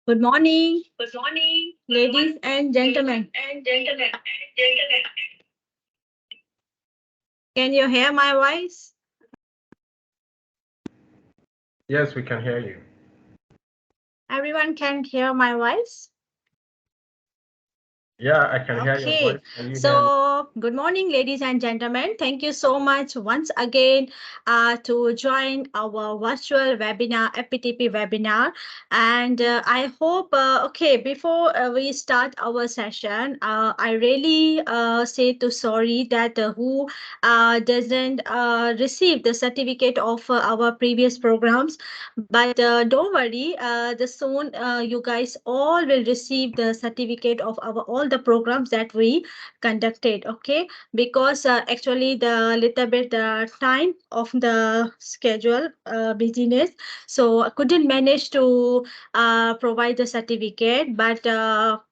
Good morning, Good morning, ladies and gentlemen. and gentlemen. Can you hear my voice? Yes, we can hear you. Everyone can hear my voice? Yeah, I can hear your voice. Okay, Can you hear me? so good morning, ladies and gentlemen. Thank you so much once again to join our virtual webinar, FPTP webinar. And I hope, okay, before we start our session, I really say to sorry that who doesn't receive the certificate of our previous programs. But don't worry, the soon you guys all will receive the certificate of our all the programs that we conducted. Okay, because actually the little bit time of the schedule busyness, so I couldn't manage to provide the certificate. But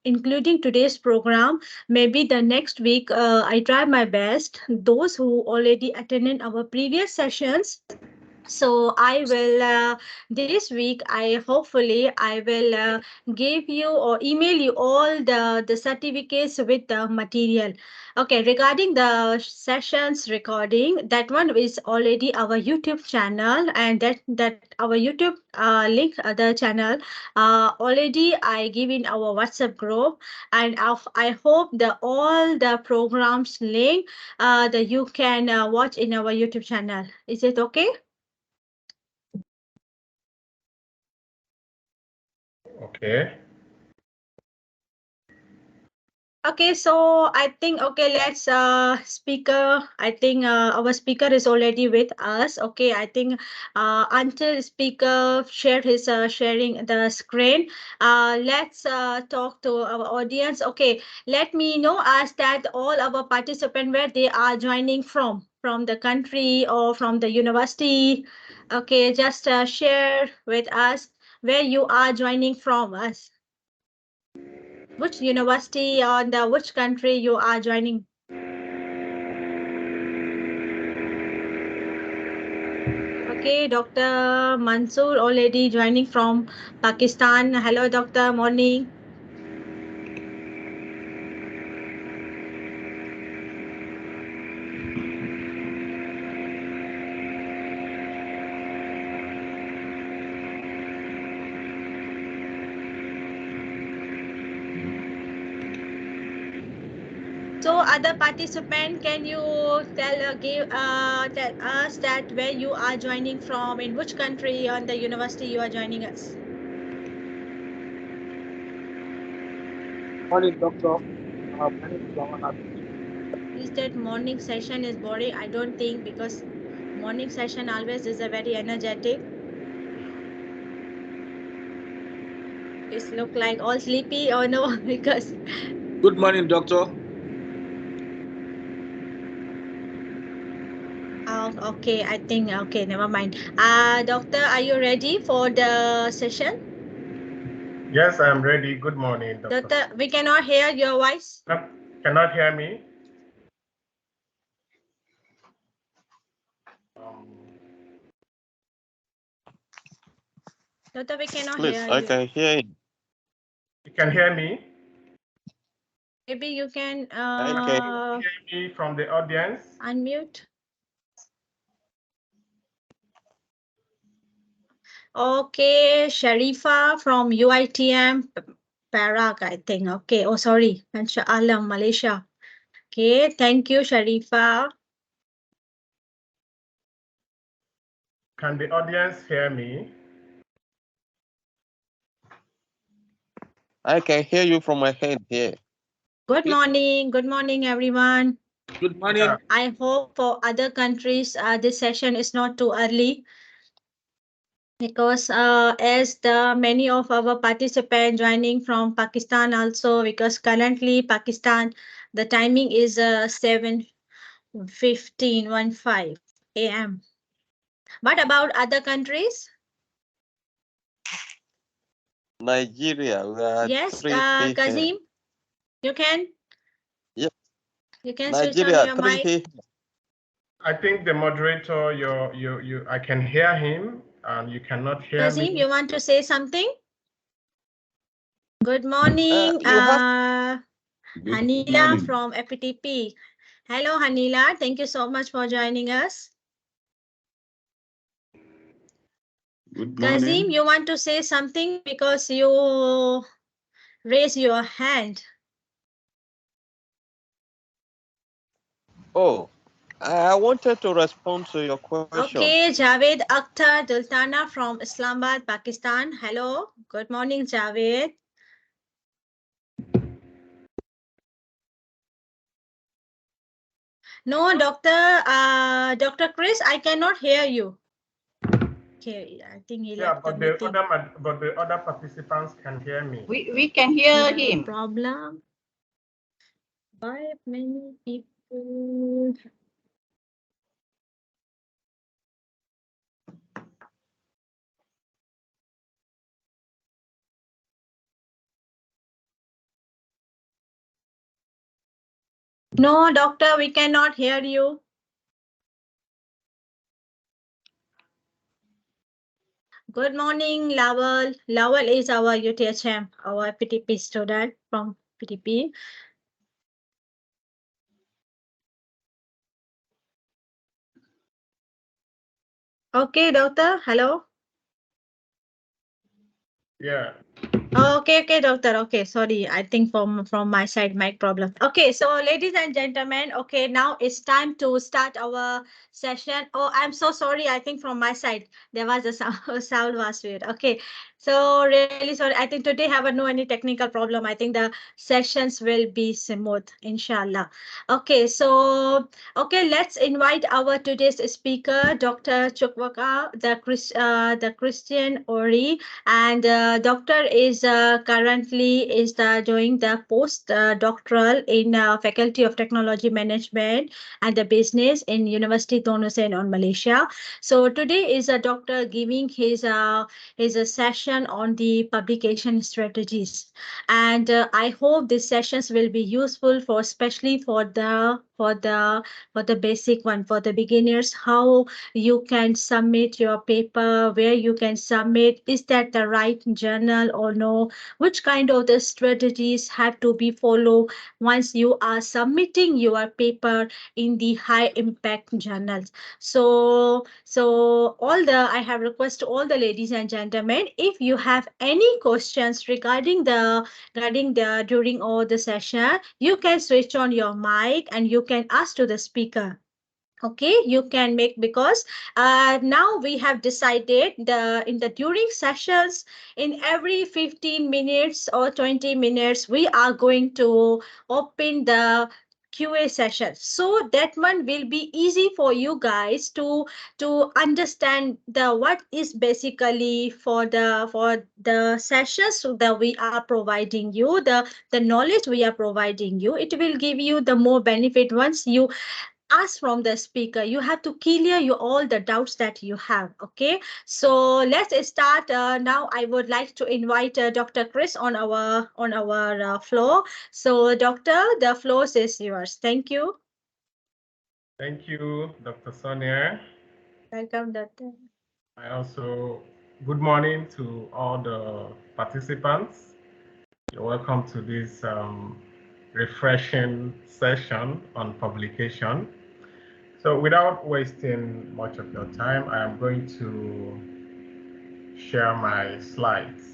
including today's program, maybe the next week I try my best. Those who already attended our previous sessions, so I will this week I hopefully I will give you or email you all the certificates with the material. Okay, regarding the sessions recording, that one is already our YouTube channel, and that our YouTube link, the channel already I give in our WhatsApp group. And I hope the all the programs link that you can watch in our YouTube channel. Is it okay? Okay. Okay, so I think okay, let's speaker. I think our speaker is already with us. Okay, I think until speaker share his sharing the screen, let's talk to our audience. Okay, let me know us that all our participants where they are joining from the country or from the university. Okay, just share with us where you are joining from us, which university or the which country you are joining. Okay, Dr. Mansoor already joining from Pakistan. Hello, Doctor. Morning. So, other participant, can you tell us that where you are joining from, in which country on the university you are joining us? Morning, doctor. My name is Lawan. Is that morning session is boring? I don't think, because morning session always is a very energetic. It's look like all sleepy or no? Because Good morning, doctor. oh, okay, I think okay, never mind. Doctor, are you ready for the session? Yes, I'm ready. Good morning, Dr. Doctor, we cannot hear your voice. Cannot hear me? Doctor, we cannot Please, hear I you. can hear you. You can hear me? Maybe you can I can. Hear me from the audience? unmute. Okay, Sharifa from UITM Perak, I think. Okay, oh sorry, Shah Alam, Malaysia. Okay, thank you, Sharifa. Can the audience hear me? I can hear you from my head here. Good morning, everyone. Good morning. Yeah. I hope for other countries this session is not too early, because as the many of our participants joining from Pakistan also, because currently Pakistan the timing is 7:15 a.m. What about other countries? Nigeria, we are Yes, 3 Kazim, p.m. you can Yep. you can switch on Nigeria, your 3 mic. p.m. I think the moderator, I can hear him and you cannot hear Kazim, me. you want to say something? Good morning, You have Hanila from FPTP. Hello, Hanila. Thank you so much for joining us. Good Kazim, morning. you want to say something because you raise your hand. Oh, I wanted to respond to your question. Okay, Javed Akhtar Dultana from Islamabad, Pakistan. Hello. Good morning, Javed. No, Dr. Chris, I cannot hear you. Okay, I think he left the meeting. But the other participants can hear me. We can hear him. Problem. Why many people? No, doctor, we cannot hear you. Good morning, Lawal. Lawal is our UTHM, our FPTP student from FPTP. Okay, doctor. Hello. Yeah. Okay, doctor. Okay, sorry. I think from my side, mic problem. Okay, so ladies and gentlemen, okay, now it's time to start our session. Oh, I'm so sorry. I think from my side there was a sound was weird. Okay, so really sorry. I think today have no any technical problem. I think the sessions will be smooth, inshallah. Okay, so okay, let's invite our today's speaker, Dr. Chukwuka, the Christian Ori, and doctor is currently is doing the post doctoral in faculty of technology management and the business in University Tun Hussein on Malaysia. So today is a doctor giving his a session on the publication strategies, and I hope these sessions will be useful for especially for the basic one, for the beginners, how you can submit your paper, where you can submit, is that the right journal or no, which kind of the strategies have to be followed once you are submitting your paper in the high impact journals. So all the I have request to all the ladies and gentlemen, if you have any questions regarding the during all the session, you can switch on your mic and you can ask to the speaker. Okay, you can make, because now we have decided the in the during sessions, in every 15 minutes or 20 minutes we are going to open the QA session, so that one will be easy for you guys to understand the what is basically for the sessions that we are providing you, the knowledge we are providing you. It will give you the more benefit once you ask from the speaker. You have to clear you all the doubts that you have. Okay, so let's start now. I would like to invite Dr. Chris on our floor. So doctor, the floor is yours. Thank you. Thank you, Dr. Sonia. Welcome, doctor. I also, good morning to all the participants. You're welcome to this refreshing session on publication. So without wasting much of your time, I am going to share my slides.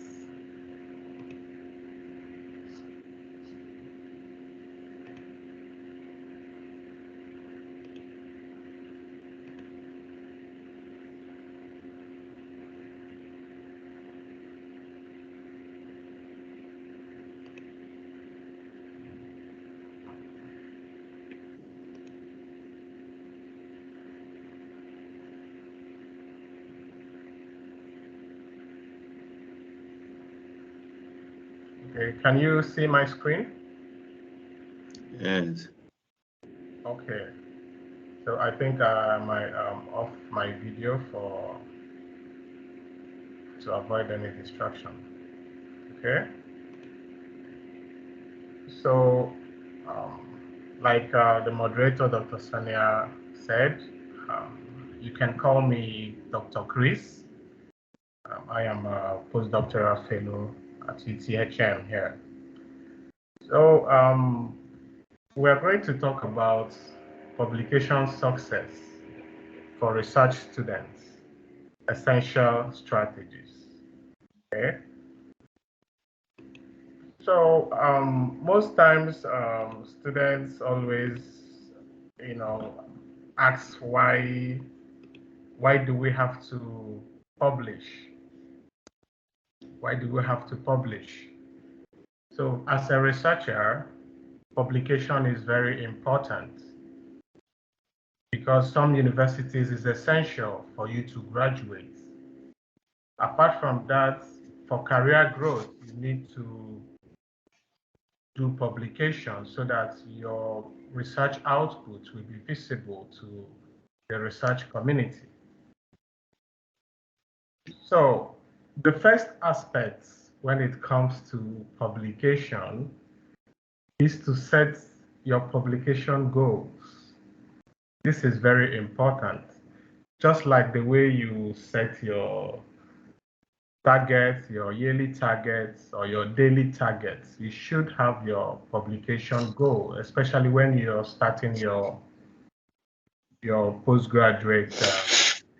Okay, can you see my screen? Yes. Okay, so I think I might off my video to avoid any distraction. Okay, so like the moderator, Dr. Sonia, said, you can call me Dr. Chris. I am a postdoctoral fellow at UTHM here. So we're going to talk about publication success for research students, essential strategies. Okay. So most times students always, ask why do we have to publish? Why do we have to publish? So as a researcher, publication is very important because some universities is essential for you to graduate. Apart from that, for career growth, you need to do publication so that your research output will be visible to the research community. So the first aspect when it comes to publication is to set your publication goals. This is very important. Just like the way you set your targets, your yearly targets, or your daily targets, you should have your publication goal, especially when you're starting your postgraduate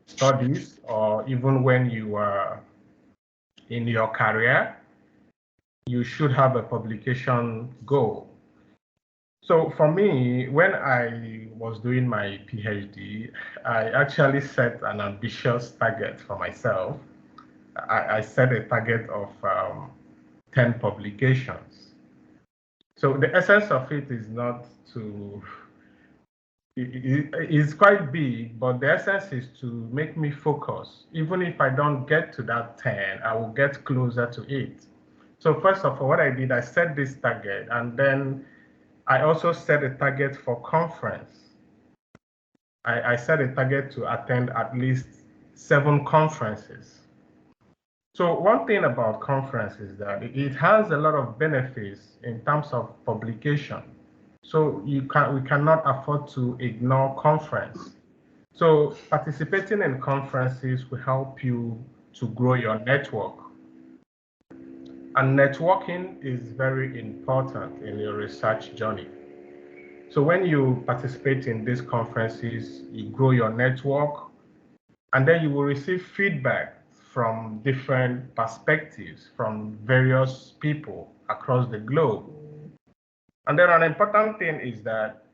studies, or even when you are in your career, you should have a publication goal. So for me, when I was doing my PhD, I actually set an ambitious target for myself. I set a target of 10 publications. So the essence of it is not to, it's quite big, but the essence is to make me focus. Even if I don't get to that 10, I will get closer to it. So first of all, what I did, I set this target, and then I also set a target for conference. I set a target to attend at least 7 conferences. So one thing about conference is that it has a lot of benefits in terms of publication. So we cannot afford to ignore conference. So participating in conferences will help you to grow your network. And networking is very important in your research journey. So when you participate in these conferences, you grow your network, and then you will receive feedback from different perspectives from various people across the globe. And then an important thing is that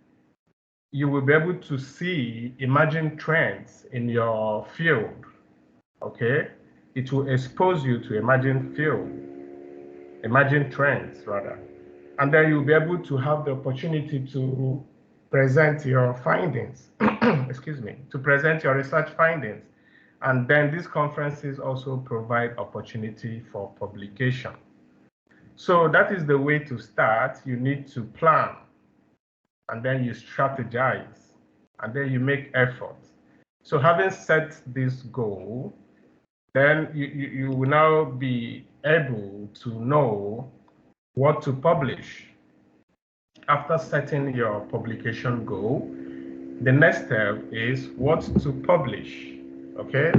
you will be able to see emerging trends in your field, okay? It will expose you to emerging trends rather. And then you'll be able to have the opportunity to present your findings, excuse me, to present your research findings. And then these conferences also provide opportunity for publication. So that is the way to start. You need to plan, and then you strategize, and then you make effort. So having set this goal, then you will now be able to know what to publish. After setting your publication goal, the next step is what to publish, okay?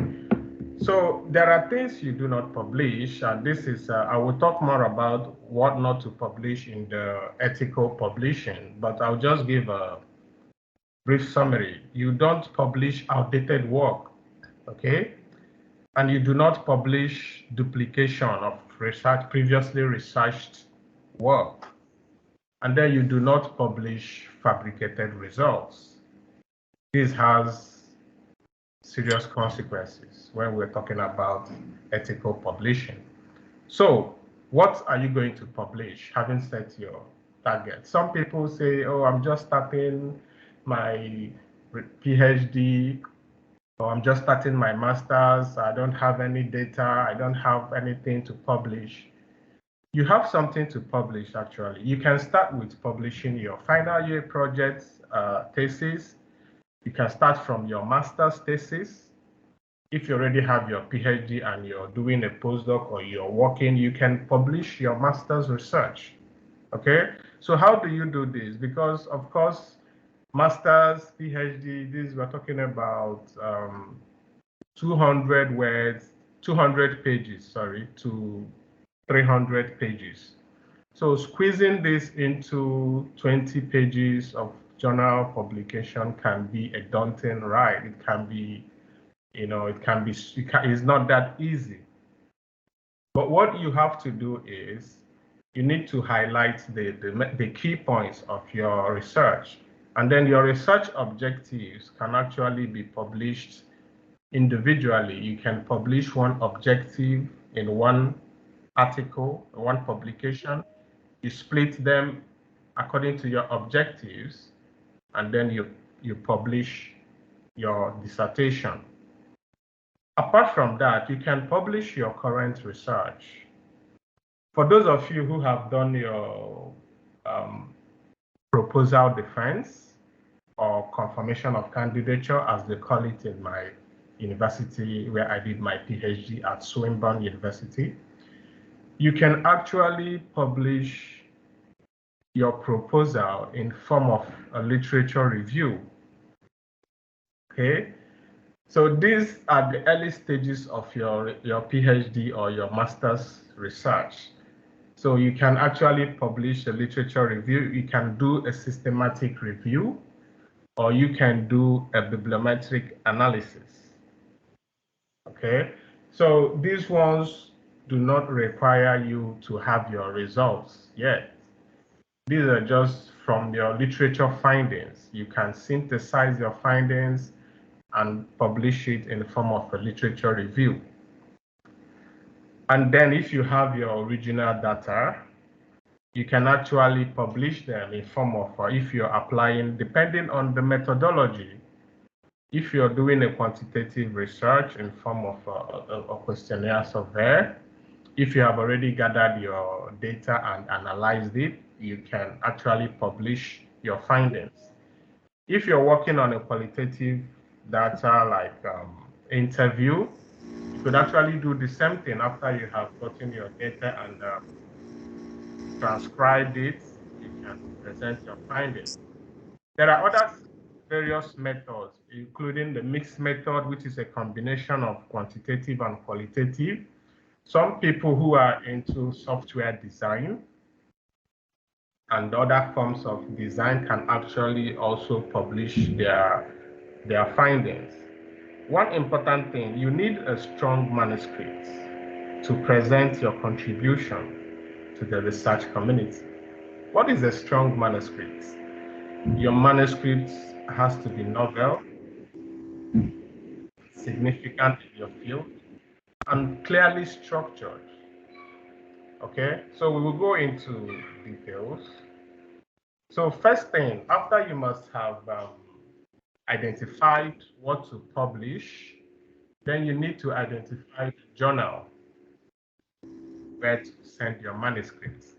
So there are things you do not publish, and this is, I will talk more about what not to publish in the ethical publishing, but I'll just give a brief summary. You don't publish outdated work, okay? And you do not publish duplication of previously researched work. And then you do not publish fabricated results. This has serious consequences when we're talking about ethical publishing. So what are you going to publish, having set your target? Some people say, oh, I'm just starting my PhD, or I'm just starting my master's, I don't have any data, I don't have anything to publish. You have something to publish, actually. You can start with publishing your final year project thesis. You can start from your master's thesis. If you already have your PhD and you're doing a postdoc or you're working, you can publish your master's research, okay? So how do you do this? Because, of course, master's, PhD, this we're talking about 200 words, 200 pages, sorry, to 300 pages. So squeezing this into 20 pages of journal publication can be a daunting ride. It can be, it's not that easy. But what you have to do is you need to highlight the key points of your research. And then your research objectives can actually be published individually. You can publish one objective in one article, one publication. You split them according to your objectives, and then you publish your dissertation. Apart from that, you can publish your current research. For those of you who have done your proposal defense or confirmation of candidature, as they call it in my university where I did my PhD at Swinburne University, you can actually publish your proposal in form of a literature review. Okay, so these are the early stages of your PhD or your master's research. So you can actually publish a literature review, you can do a systematic review, or you can do a bibliometric analysis. Okay, so these ones do not require you to have your results yet. These are just from your literature findings. You can synthesize your findings and publish it in the form of a literature review. And then if you have your original data, you can actually publish them in form of, if you're applying, depending on the methodology, if you're doing a quantitative research in form of a questionnaire survey, if you have already gathered your data and analyzed it, you can actually publish your findings. If you're working on a qualitative data like interview, you could actually do the same thing after you have gotten your data and transcribed it. You can present your findings. There are other various methods, including the mixed method, which is a combination of quantitative and qualitative. Some people who are into software design and other forms of design can actually also publish their findings. One important thing, you need a strong manuscript to present your contribution to the research community. What is a strong manuscript? Your manuscript has to be novel, significant in your field, and clearly structured. Okay, so we will go into details. So first thing, after you must have identified what to publish, then you need to identify the journal where to send your manuscripts.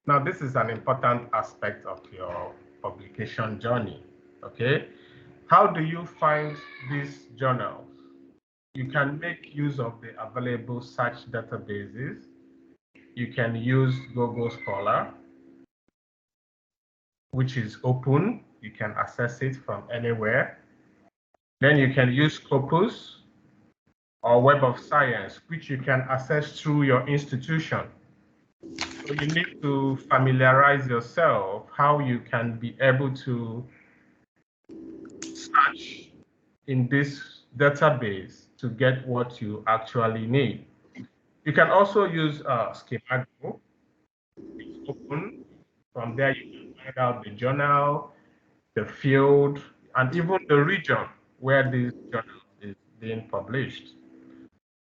Now, this is an important aspect of your publication journey, okay? How do you find these journals? You can make use of the available search databases. You can use Google Scholar, which is open. You can access it from anywhere. Then you can use Scopus or Web of Science, which you can access through your institution. So you need to familiarize yourself how you can be able to search in this database to get what you actually need. You can also use Schemago. It's open. From there, you can find out the journal, the field, and even the region where this journal is being published.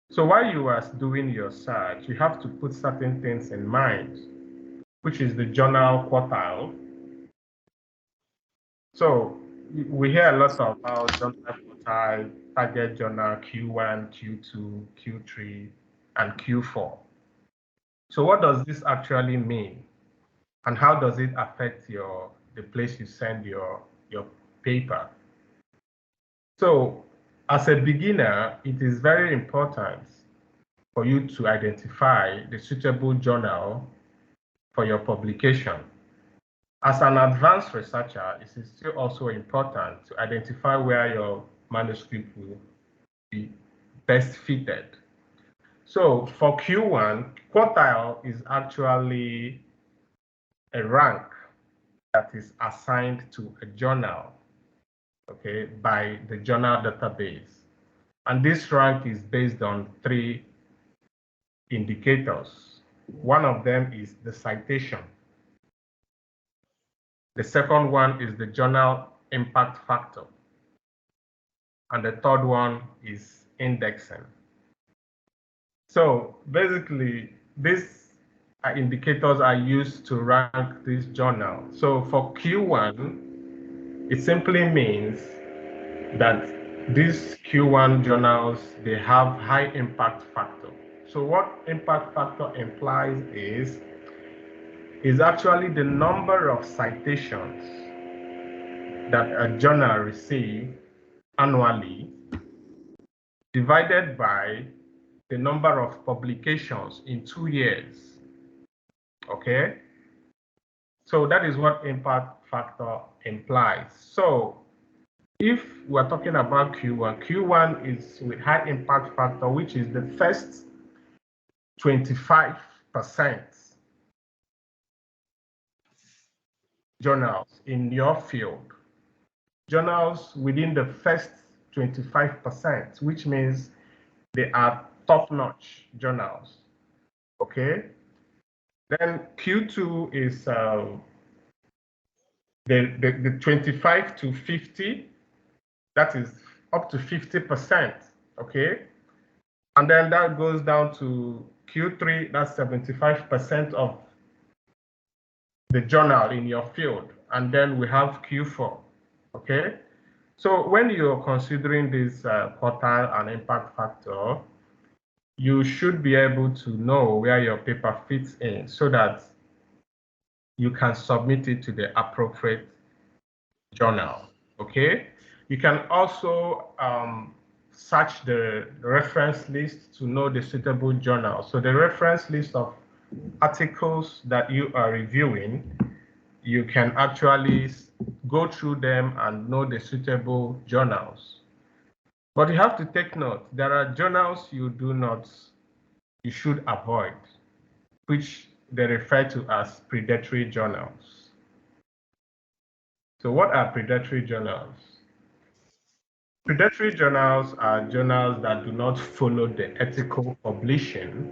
So while you are doing your search, you have to put certain things in mind, which is the journal quartile. So we hear a lot about journal quartile, target journal Q1, Q2, Q3, and Q4. So what does this actually mean? And how does it affect the place you send your paper? So as a beginner, it is very important for you to identify the suitable journal for your publication. As an advanced researcher, it is still also important to identify where your manuscript will be best fitted. So for Q1, quartile is actually a rank that is assigned to a journal, okay, by the journal database. And this rank is based on 3 indicators. One of them is the citation. The second one is the journal impact factor. And the third one is indexing. So basically, these indicators are used to rank this journal. So for Q1, it simply means that these Q1 journals, they have high impact factor. So what impact factor implies is actually the number of citations that a journal receives annually divided by the number of publications in 2 years. Okay? So that is what impact factor implies. So if we're talking about Q1 is with high impact factor, which is the first 25% journals in your field. Journals within the first 25%, which means they are top-notch journals. Okay? Then Q2 is the 25 to 50, that is up to 50%, okay? And then that goes down to Q3, that's 75% of the journal in your field. And then we have Q4, okay? So when you're considering this quartile and impact factor, you should be able to know where your paper fits in so that you can submit it to the appropriate journal, okay? You can also search the reference list to know the suitable journal. So the reference list of articles that you are reviewing, you can actually go through them and know the suitable journals. But you have to take note, there are journals you should avoid, which they refer to as predatory journals. So what are predatory journals? Predatory journals are journals that do not follow the ethical publishing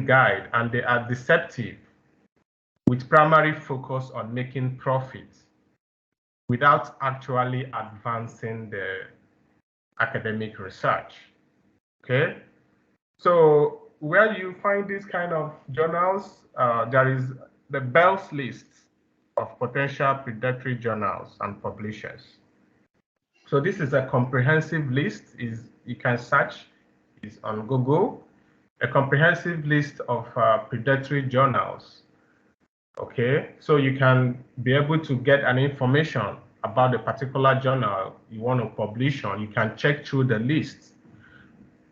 guide, and they are deceptive with primary focus on making profit without actually advancing the academic research. Okay? So where you find these kind of journals, there is the Bell's list of potential predatory journals and publishers. So this is a comprehensive list, you can search, is on Google, a comprehensive list of predatory journals. Okay, so you can be able to get an information about the particular journal you want to publish on. You can check through the list.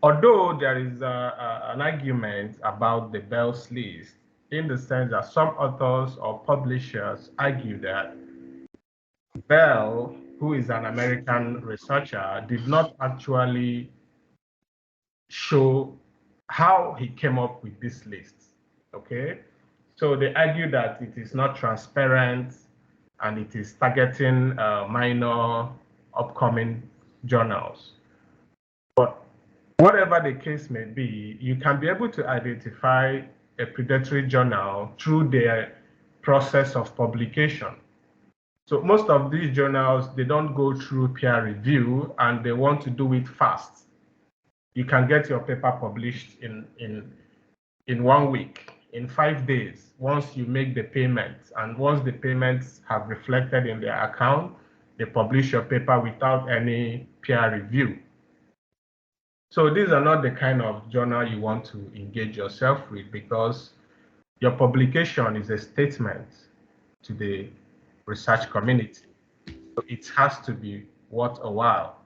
Although there is an argument about the Bell's list, in the sense that some authors or publishers argue that Bell, who is an American researcher, did not actually show how he came up with this list. Okay, so they argue that it is not transparent and it is targeting minor upcoming journals. But whatever the case may be, you can be able to identify a predatory journal through their process of publication. So most of these journals, they don't go through peer review and they want to do it fast. You can get your paper published in 1 week, in 5 days, once you make the payments. And once the payments have reflected in their account, they publish your paper without any peer review. So these are not the kind of journal you want to engage yourself with, because your publication is a statement to the research community. So it has to be worth a while.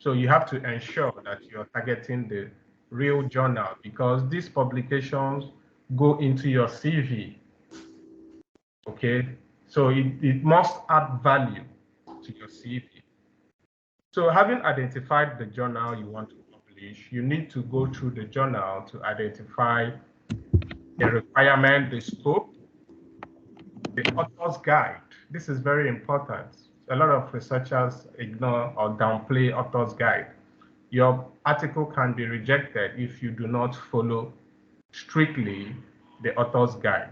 So you have to ensure that you're targeting the real journal, because these publications go into your CV. Okay, so it must add value to your CV. So having identified the journal you want to publish, you need to go through the journal to identify the requirement, the scope, the author's guide. This is very important. A lot of researchers ignore or downplay author's guide. Your article can be rejected if you do not follow strictly the author's guide.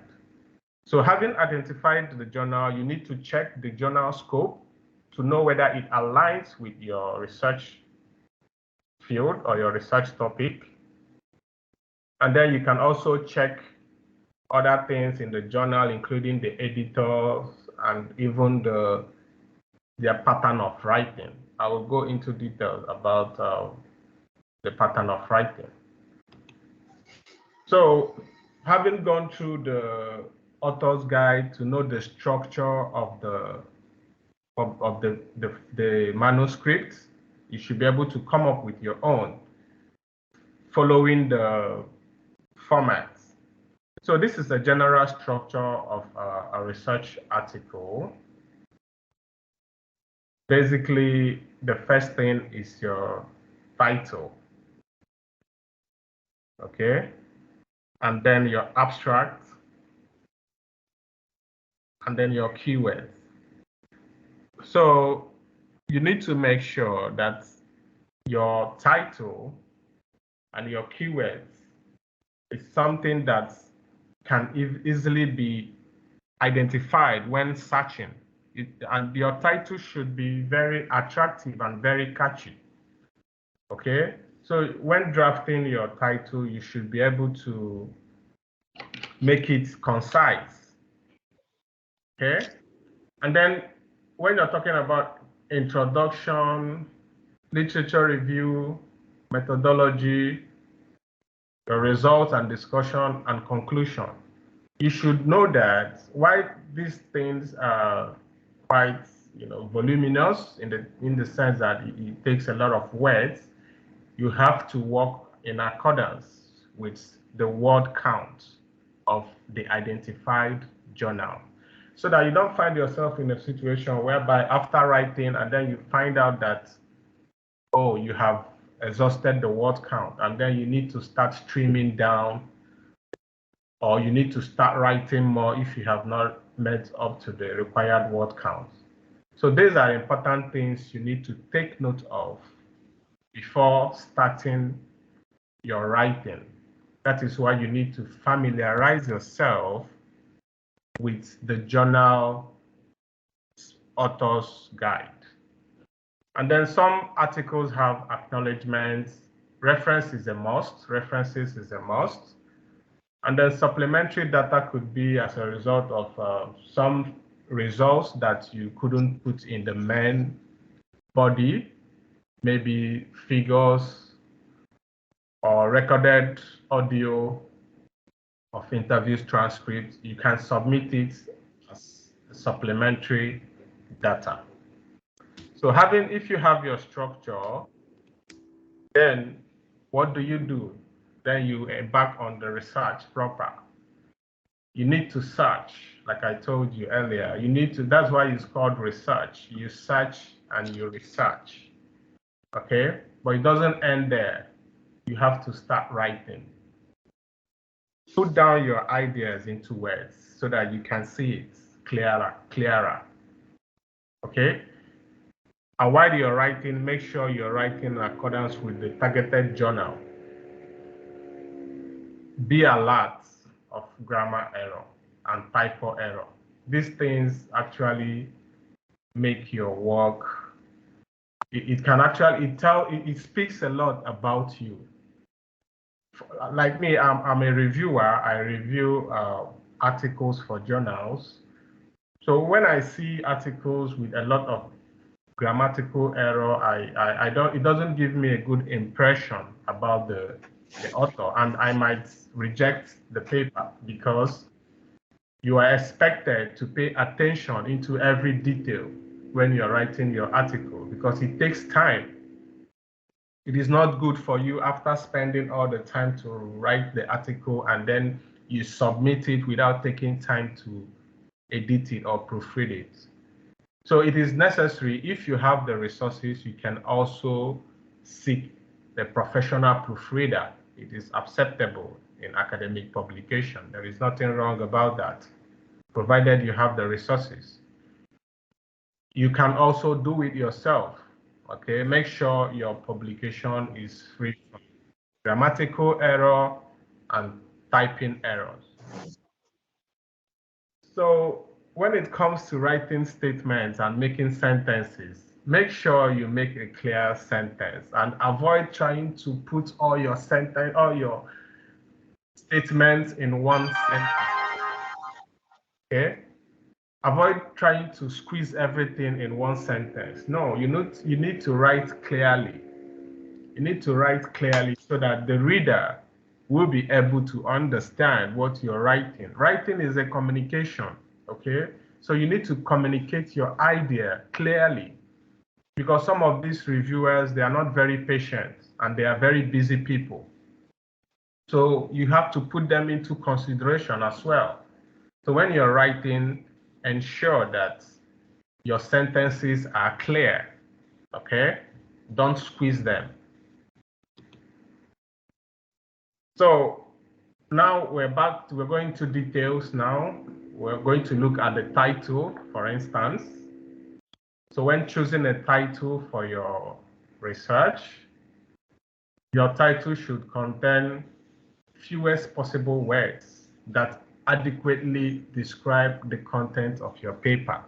So having identified the journal, you need to check the journal scope to know whether it aligns with your research field or your research topic. And then you can also check other things in the journal, including the editors and even their pattern of writing. I will go into details about the pattern of writing. So having gone through the author's guide to know the structure of the manuscript, you should be able to come up with your own following the formats. So this is the general structure of a research article. Basically, the first thing is your title, okay? And then your abstract, and then your keywords. So you need to make sure that your title and your keywords is something that can easily be identified when searching. And your title should be very attractive and very catchy. Okay? So when drafting your title, you should be able to make it concise. Okay? And then when you're talking about introduction, literature review, methodology, your results and discussion and conclusion, you should know that while these things are quite voluminous in the sense that it takes a lot of words, you have to work in accordance with the word count of the identified journal, so that you don't find yourself in a situation whereby after writing and then you find out that, oh, you have exhausted the word count, and then you need to start streaming down, or you need to start writing more if you have not met up to the required word count. So these are important things you need to take note of before starting your writing. That is why you need to familiarize yourself with the journal author's guide. And then some articles have acknowledgements. Reference is a must. References is a must. And then supplementary data could be as a result of some results that you couldn't put in the main body, maybe figures or recorded audio of interviews transcripts. You can submit it as supplementary data. So if you have your structure, then what do? Then you embark on the research proper. You need to search, like I told you earlier. That's why it's called research. You search and you research, okay? But it doesn't end there. You have to start writing. Put down your ideas into words so that you can see it clearer, okay? And while you're writing, make sure you're writing in accordance with the targeted journal. Be alert of grammar error and typo error. These things actually make your work. It can actually it speaks a lot about you. Like me, I'm a reviewer. I review articles for journals. So when I see articles with a lot of grammatical error, it doesn't give me a good impression about the author, and I might reject the paper because you are expected to pay attention into every detail when you're writing your article, because it takes time. It is not good for you after spending all the time to write the article and then you submit it without taking time to edit it or proofread it. So it is necessary, if you have the resources, you can also seek the professional proofreader. It is acceptable in academic publication. There is nothing wrong about that, provided you have the resources. You can also do it yourself, okay? Make sure your publication is free from grammatical error and typing errors. So when it comes to writing statements and making sentences, make sure you make a clear sentence and avoid trying to put all your statements in one sentence. Okay? Avoid trying to squeeze everything in one sentence. No, you need to write clearly. You need to write clearly so that the reader will be able to understand what you're writing. Writing is a communication, okay? So you need to communicate your idea clearly, because some of these reviewers, they are not very patient and they are very busy people. So you have to put them into consideration as well. So when you're writing, ensure that your sentences are clear, okay? Don't squeeze them. So now we're going to details now. We're going to look at the title, for instance. So when choosing a title for your research, your title should contain fewest possible words that adequately describe the content of your paper.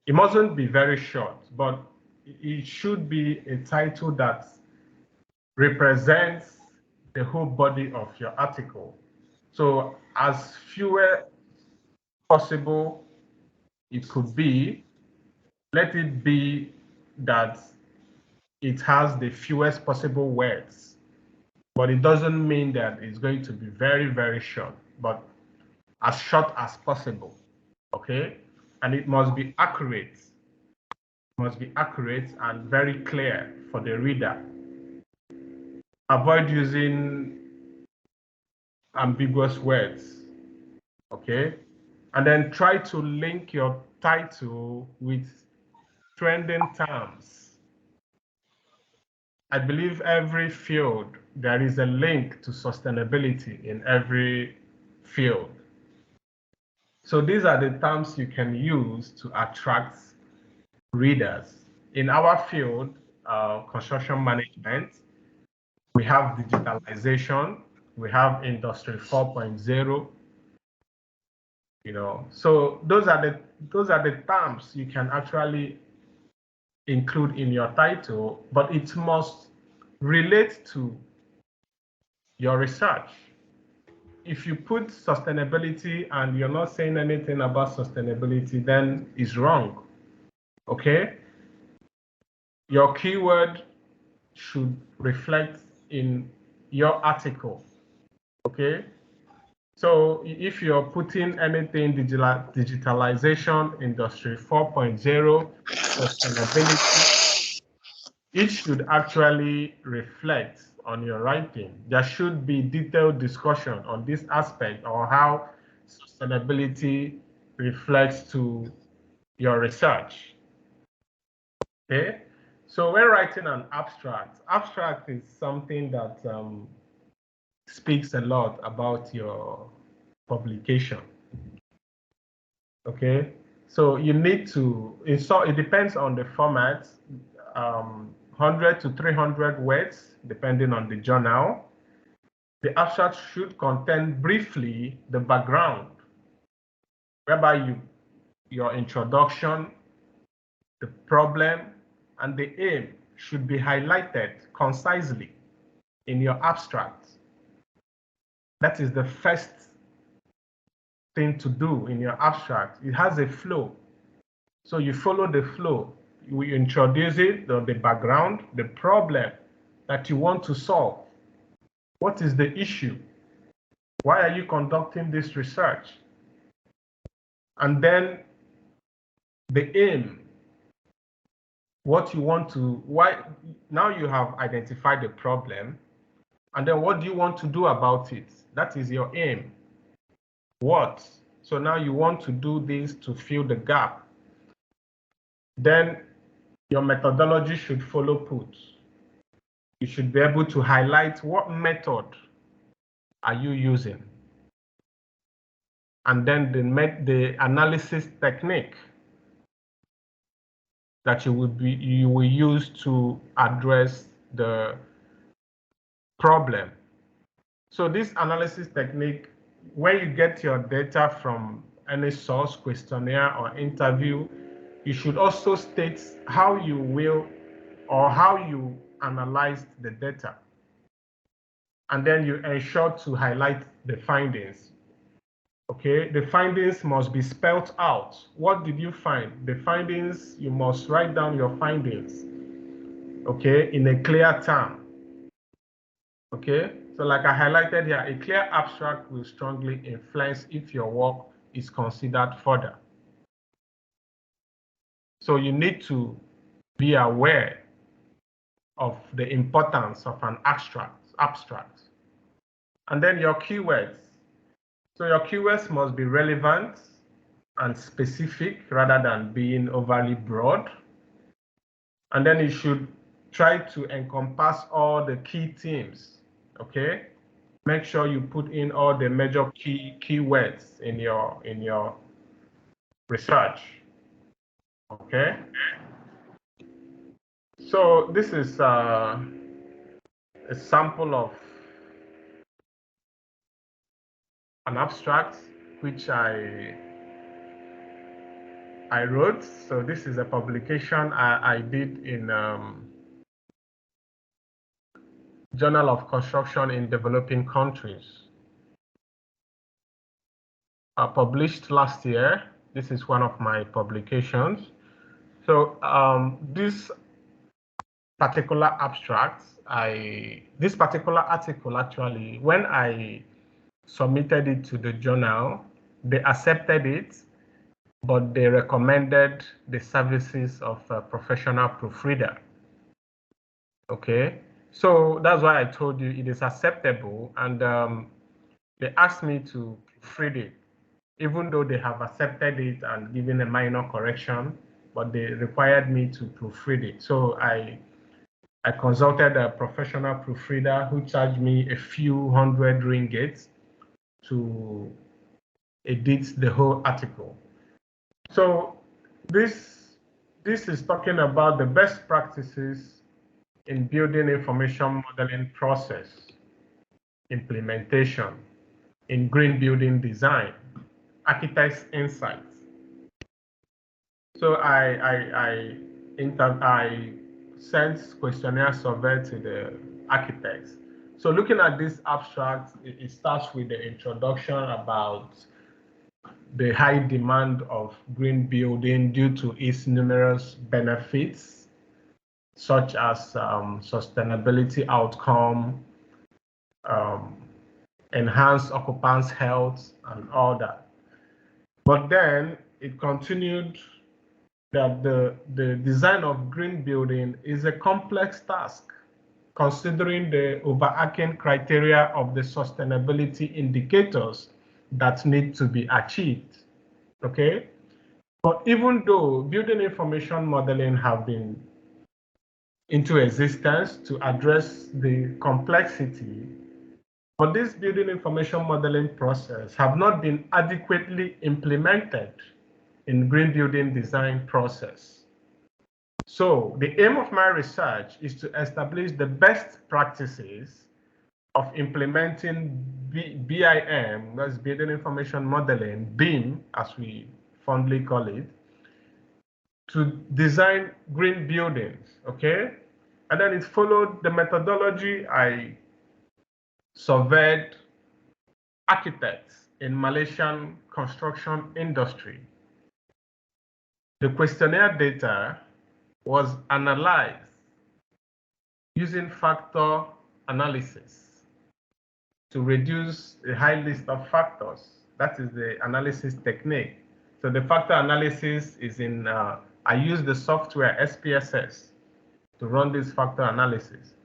It mustn't be very short, but it should be a title that represents the whole body of your article. So as fewer possible it could be, let it be that it has the fewest possible words, but it doesn't mean that it's going to be very, very short, but as short as possible, okay? And it must be accurate. It must be accurate and very clear for the reader. Avoid using ambiguous words, okay? And then try to link your title with trending terms. I believe every field, there is a link to sustainability in every field. So these are the terms you can use to attract readers. In our field, construction management, we have digitalization, we have industry 4.0, you know. So those are the terms you can actually include in your title, but it must relate to your research. If you put sustainability and you're not saying anything about sustainability, then it's wrong, okay? Your keyword should reflect in your article, okay? So if you're putting anything digitalization, industry 4.0, sustainability, it should actually reflect on your writing. There should be detailed discussion on this aspect or how sustainability reflects to your research. Okay, so when writing an abstract is something that speaks a lot about your publication. Okay, so you need to it depends on the format, 100 to 300 words depending on the journal. The abstract should contain briefly the background, whereby your introduction, the problem, and the aim should be highlighted concisely in your abstract. That is the first thing to do in your abstract. It has a flow. So you follow the flow. You introduce it, the background, the problem that you want to solve. What is the issue? Why are you conducting this research? And then the aim, what you want to, why, now you have identified the problem, and then what do you want to do about it? That is your aim. What? So now you want to do this to fill the gap. Then your methodology should follow suit. you should be able to highlight what method are you using, and then the analysis technique that you will use to address the problem. So this analysis technique, when you get your data from any source, questionnaire, or interview, you should also state how you will or how you analyzed the data. And then you ensure to highlight the findings. Okay, the findings must be spelled out. What did you find? The findings, you must write down your findings, okay, in a clear term. Okay, so like I highlighted here, a clear abstract will strongly influence if your work is considered further. So you need to be aware of the importance of an abstract. And then your keywords. So your keywords must be relevant and specific rather than being overly broad. And then you should try to encompass all the key themes, okay? Make sure you put in all the major keywords in your research, okay? So this is a sample of an abstract which I wrote. So this is a publication I did in Journal of Construction in Developing Countries. Published last year. This is one of my publications. So this particular abstract, this particular article actually, when I submitted it to the journal, they accepted it, but they recommended the services of a professional proofreader. Okay, so that's why I told you it is acceptable, and they asked me to proofread it, even though they have accepted it and given a minor correction, but they required me to proofread it. So I consulted a professional proofreader who charged me a few hundred ringgit to edit the whole article. So this is talking about the best practices in building information modeling process, implementation, in green building design, architect's insights. So I sent questionnaire survey to the architects. So looking at this abstract, it starts with the introduction about the high demand of green building due to its numerous benefits, such as sustainability outcome, enhanced occupants' health, and all that. But then it continued that the design of green building is a complex task, considering the overarching criteria of the sustainability indicators that need to be achieved, okay? But even though building information modeling have been into existence to address the complexity, but this building information modeling process have not been adequately implemented in green building design process. So the aim of my research is to establish the best practices of implementing BIM, that's building information modeling, BIM as we fondly call it, to design green buildings, okay? And then it followed the methodology. I surveyed architects in Malaysian construction industry. The questionnaire data was analyzed using factor analysis to reduce a high list of factors. That is the analysis technique. So the factor analysis is in, I use the software SPSS to run this factor analysis.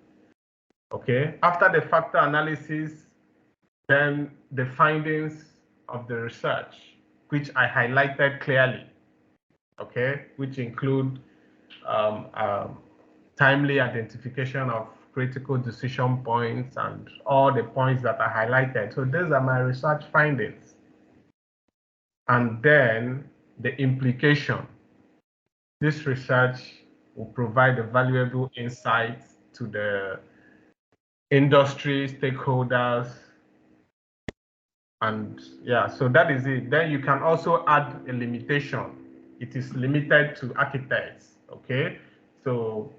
Okay, after the factor analysis, then the findings of the research, which I highlighted clearly, okay, which include timely identification of critical decision points and all the points that are highlighted. So these are my research findings. And then the implication. This research will provide a valuable insight to the industry, stakeholders, and yeah, so that is it. Then you can also add a limitation. It is limited to architects, okay? So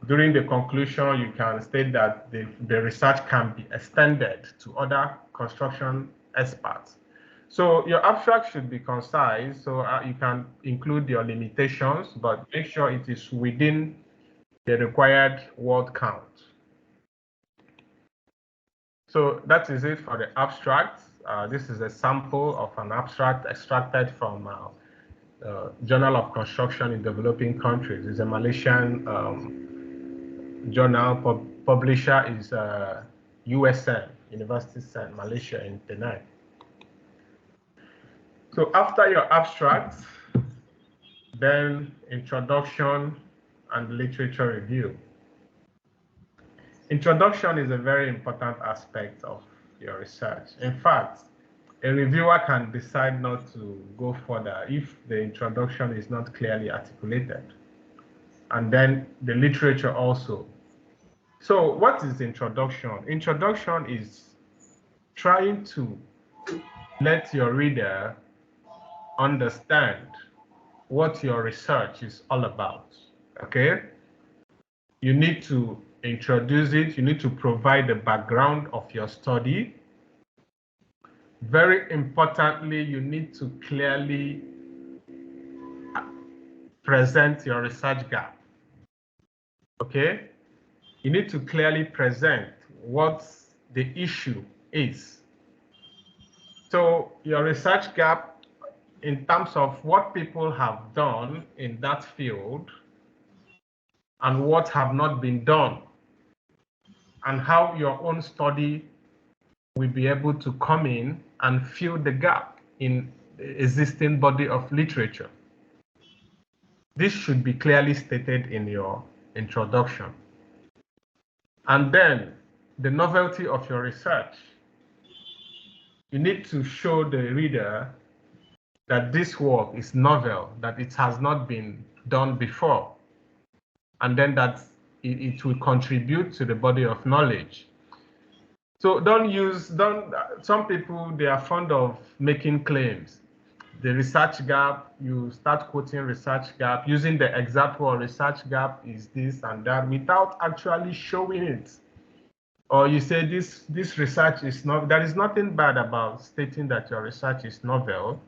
during the conclusion, you can state that the research can be extended to other construction experts. So your abstract should be concise, so you can include your limitations, but make sure it is within the required word count. So that is it for the abstract. This is a sample of an abstract extracted from Journal of Construction in Developing Countries. It's a Malaysian journal. Publisher is USM, Universiti Malaysia in Penang. So after your abstract, then introduction and literature review. Introduction is a very important aspect of your research. In fact, a reviewer can decide not to go further if the introduction is not clearly articulated. And then the literature also. So what is introduction? Introduction is trying to let your reader understand what your research is all about, okay? You need to introduce it. You need to provide the background of your study. Very importantly, you need to clearly present your research gap, okay? You need to clearly present what the issue is. So your research gap in terms of what people have done in that field and what have not been done, and how your own study will be able to come in and fill the gap in the existing body of literature. This should be clearly stated in your introduction. And then the novelty of your research. You need to show the reader that this work is novel, that it has not been done before, and then that it will contribute to the body of knowledge. So some people, they are fond of making claims. The research gap, you start quoting research gap, using the example of research gap is this and that without actually showing it. Or you say this research is not, there is nothing bad about stating that your research is novel,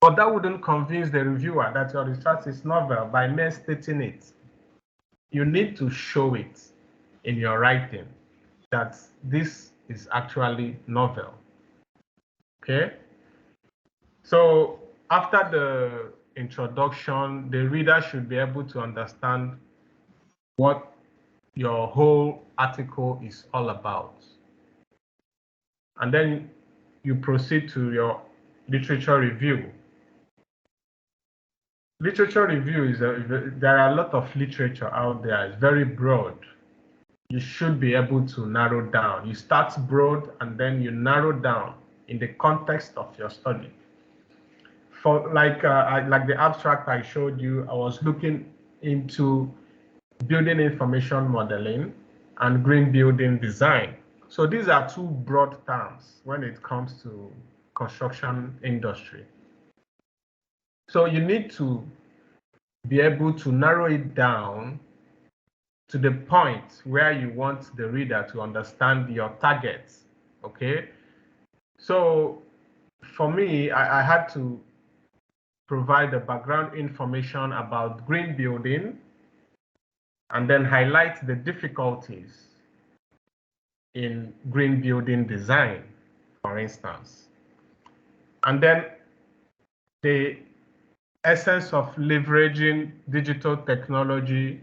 but that wouldn't convince the reviewer that your research is novel by mere stating it. You need to show it in your writing that this is actually novel, okay? So after the introduction, the reader should be able to understand what your whole article is all about. And then you proceed to your literature review. Literature review is, there are a lot of literature out there. It's very broad. You should be able to narrow down. You start broad and then you narrow down in the context of your study. For like the abstract I showed you, I was looking into building information modeling and green building design. So these are two broad terms when it comes to construction industry. So you need to be able to narrow it down to the point where you want the reader to understand your targets, okay? So for me, I had to provide the background information about green building and then highlight the difficulties in green building design, for instance. And then the essence of leveraging digital technology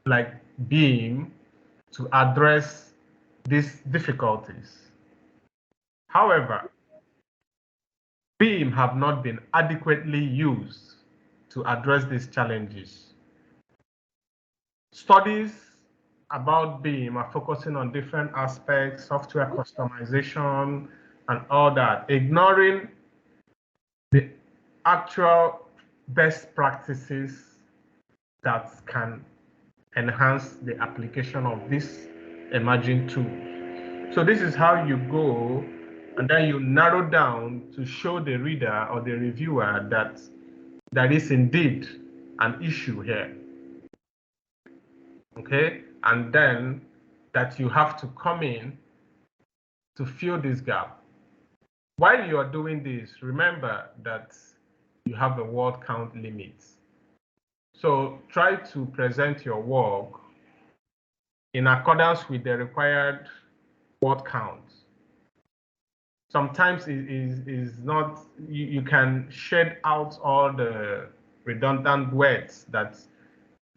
like BIM to address these difficulties. However, BIM have not been adequately used to address these challenges. Studies about BIM are focusing on different aspects, software customization, and all that, ignoring the actual best practices that can enhance the application of this emerging tool. So this is how you go, and then you narrow down to show the reader or the reviewer that there is indeed an issue here. Okay, and then that you have to come in to fill this gap. While you are doing this, remember that you have a word count limit. So try to present your work in accordance with the required word count. Sometimes it is not, you can shed out all the redundant words that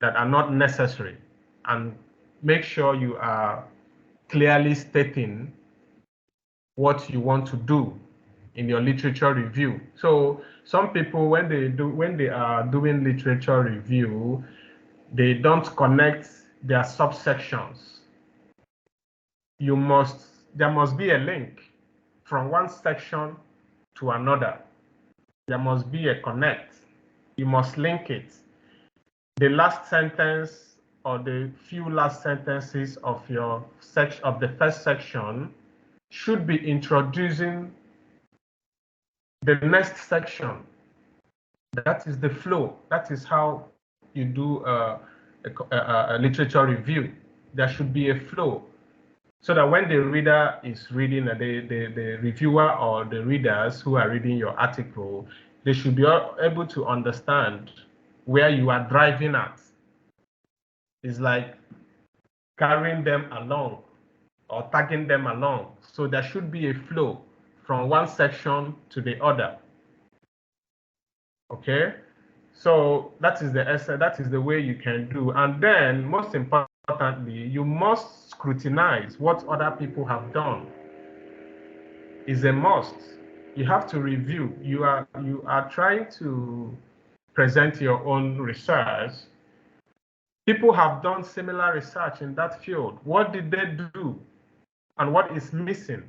are not necessary, and make sure you are clearly stating what you want to do in your literature review. So some people, when they are doing literature review, they don't connect their subsections. There must be a link from one section to another. There must be a connect. You must link it. The last sentence or the few last sentences of the first section should be introducing the next section. That is the flow. That is how you do a literature review. There should be a flow, so that when the reader is reading, the reviewer or the readers who are reading your article, they should be able to understand where you are driving at. It's like carrying them along or tagging them along. So there should be a flow from one section to the other. Okay, so that is the essence, that is the way you can do. And then most importantly, you must scrutinize what other people have done. Is a must. You have to review. You are trying to present your own research. People have done similar research in that field. What did they do? And what is missing?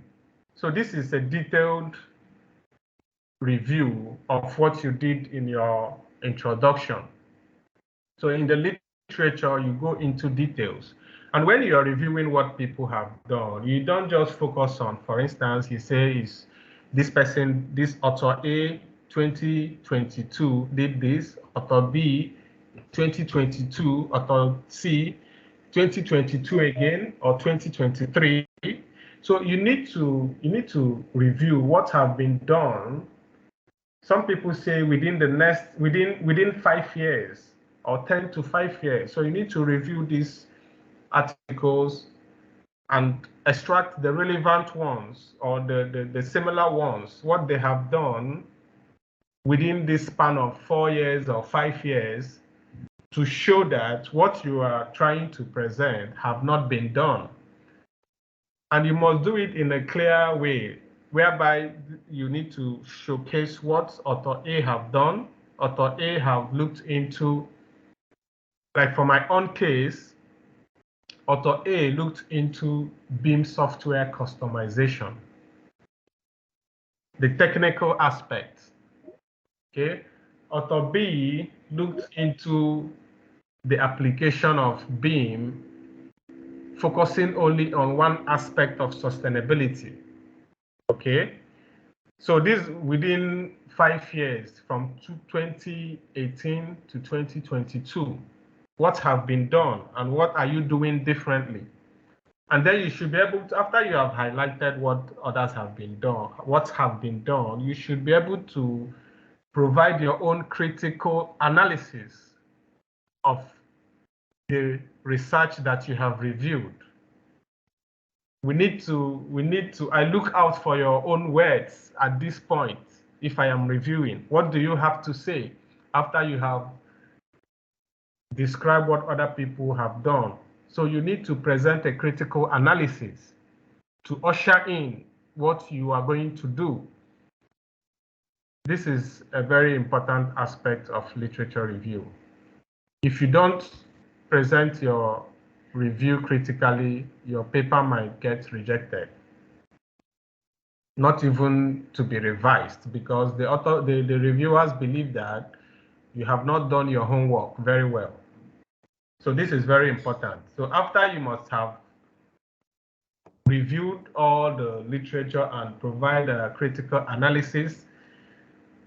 So this is a detailed review of what you did in your introduction. So in the literature, you go into details. And when you are reviewing what people have done, you don't just focus on, for instance, you say, is this person, this author A, 2022 did this, author B, 2022, author C, 2022 again, or 2023. So you need to review what have been done. Some people say within 5 years or 10 to 5 years. So you need to review these articles and extract the relevant ones or the similar ones, what they have done within this span of 4 years or 5 years, to show that what you are trying to present have not been done. And you must do it in a clear way, whereby you need to showcase what author A have done, author A have looked into. Like for my own case, author A looked into BIM software customization, the technical aspect. Okay, author B looked into the application of BIM, focusing only on one aspect of sustainability. Okay, so this within 5 years, from 2018 to 2022, what have been done and what are you doing differently? And then you should be able to, after you have highlighted what others have been done, what have been done, you should be able to provide your own critical analysis of the research that you have reviewed. We need to, I look out for your own words at this point. If I am reviewing, what do you have to say after you have described what other people have done? So you need to present a critical analysis to usher in what you are going to do. This is a very important aspect of literature review. If you don't present your review critically, your paper might get rejected, not even to be revised, because the reviewers believe that you have not done your homework very well. So this is very important. So after you must have reviewed all the literature and provide a critical analysis,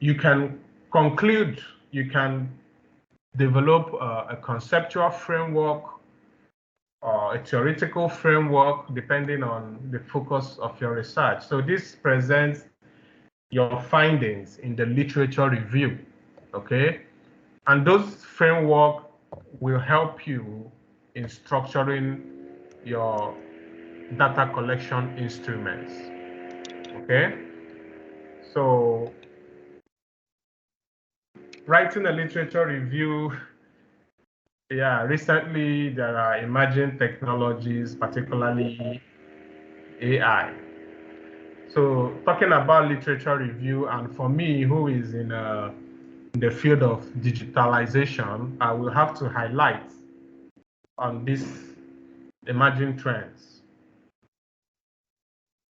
you can conclude, you can develop a conceptual framework or a theoretical framework depending on the focus of your research. So this presents your findings in the literature review, okay? And those framework will help you in structuring your data collection instruments, okay? So writing a literature review, yeah, recently there are emerging technologies, particularly AI. So talking about literature review, and for me, who is in the field of digitalization, I will have to highlight on these emerging trends.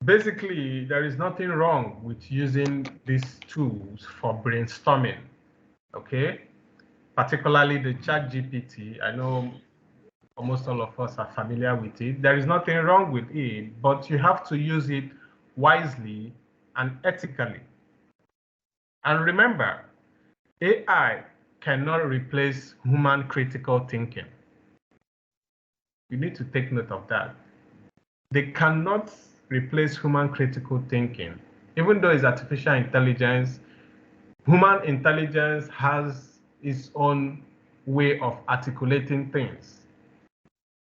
Basically, there is nothing wrong with using these tools for brainstorming, okay? Particularly the ChatGPT. I know almost all of us are familiar with it. There is nothing wrong with it, but you have to use it wisely and ethically. And remember, AI cannot replace human critical thinking. You need to take note of that. They cannot replace human critical thinking. Even though it's artificial intelligence, human intelligence has its own way of articulating things.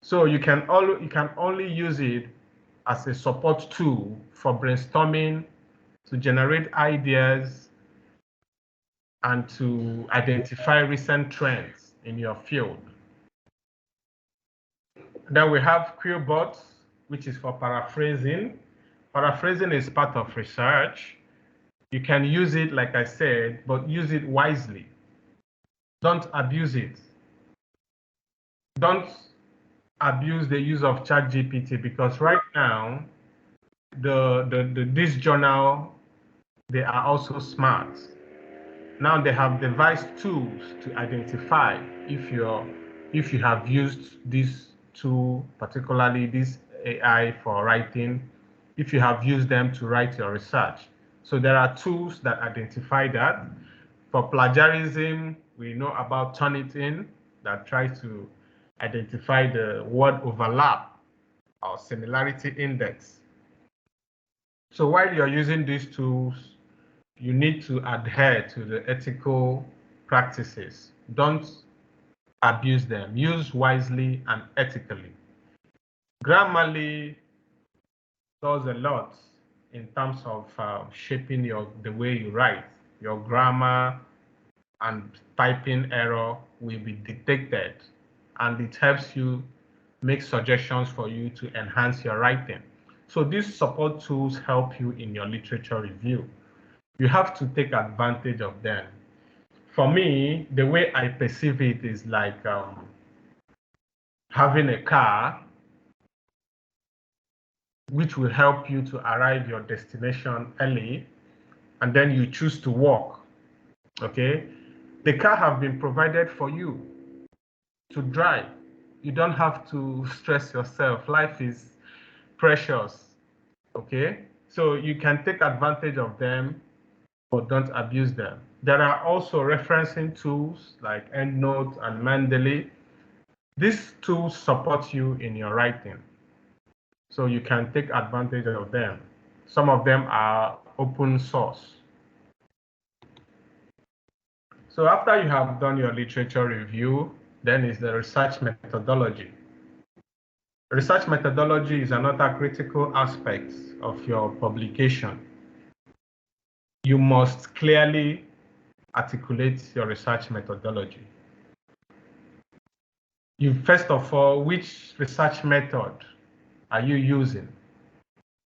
So you can only use it as a support tool for brainstorming, to generate ideas, and to identify recent trends in your field. Then we have Quillbots, which is for paraphrasing. Paraphrasing is part of research. You can use it, like I said, but use it wisely. Don't abuse it. Don't abuse the use of ChatGPT, because right now, this journal, they are also smart. Now they have devised tools to identify if you have used this tool, particularly this AI for writing, if you have used them to write your research. So there are tools that identify that. For plagiarism, we know about Turnitin that tries to identify the word overlap or similarity index. So while you're using these tools, you need to adhere to the ethical practices. Don't abuse them. Use wisely and ethically. Grammarly does a lot in terms of shaping the way you write. Your grammar and typing error will be detected, and it helps you make suggestions for you to enhance your writing. So these support tools help you in your literature review. You have to take advantage of them. For me, the way I perceive it is like having a car which will help you to arrive your destination early, and then you choose to walk, okay? The car have been provided for you to drive. You don't have to stress yourself. Life is precious, okay? So you can take advantage of them, but don't abuse them. There are also referencing tools like EndNote and Mendeley. These tools support you in your writing, so you can take advantage of them. Some of them are open source. So after you have done your literature review, then is the research methodology. Research methodology is another critical aspect of your publication. You must clearly articulate your research methodology. First of all, which research method are you using?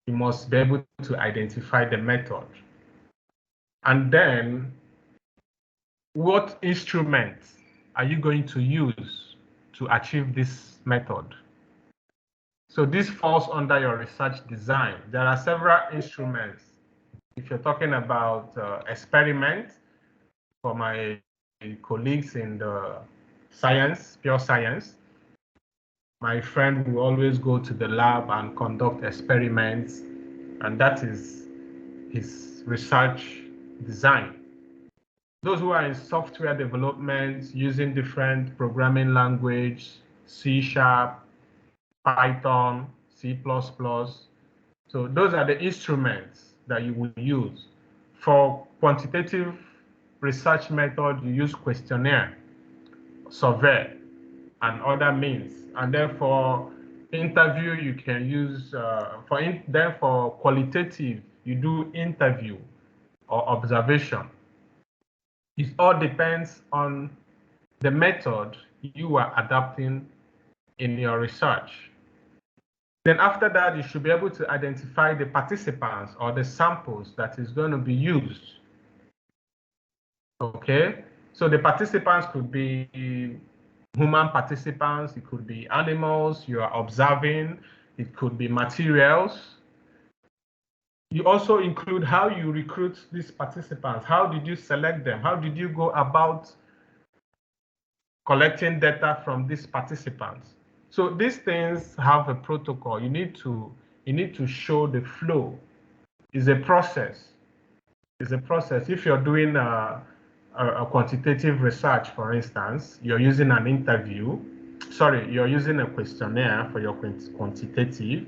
You must be able to identify the method. And then, what instruments are you going to use to achieve this method? So this falls under your research design. There are several instruments. If you're talking about experiments, for my colleagues in the science, pure science, my friend will always go to the lab and conduct experiments, and that is his research design. Those who are in software development using different programming language, C#, Python, C++. So those are the instruments that you will use. For quantitative research method, you use questionnaire, survey, and other means. And then for interview, you can use, then for qualitative, you do interview or observation. It all depends on the method you are adapting in your research. Then after that, you should be able to identify the participants or the samples that is going to be used. Okay, so the participants could be human participants, it could be animals you are observing, it could be materials. You also include how you recruit these participants. How did you select them? How did you go about collecting data from these participants? So these things have a protocol. You need to show the flow. It's a process. It's a process. If you're doing a quantitative research, for instance, you're using an interview. Sorry, you're using a questionnaire for your quantitative.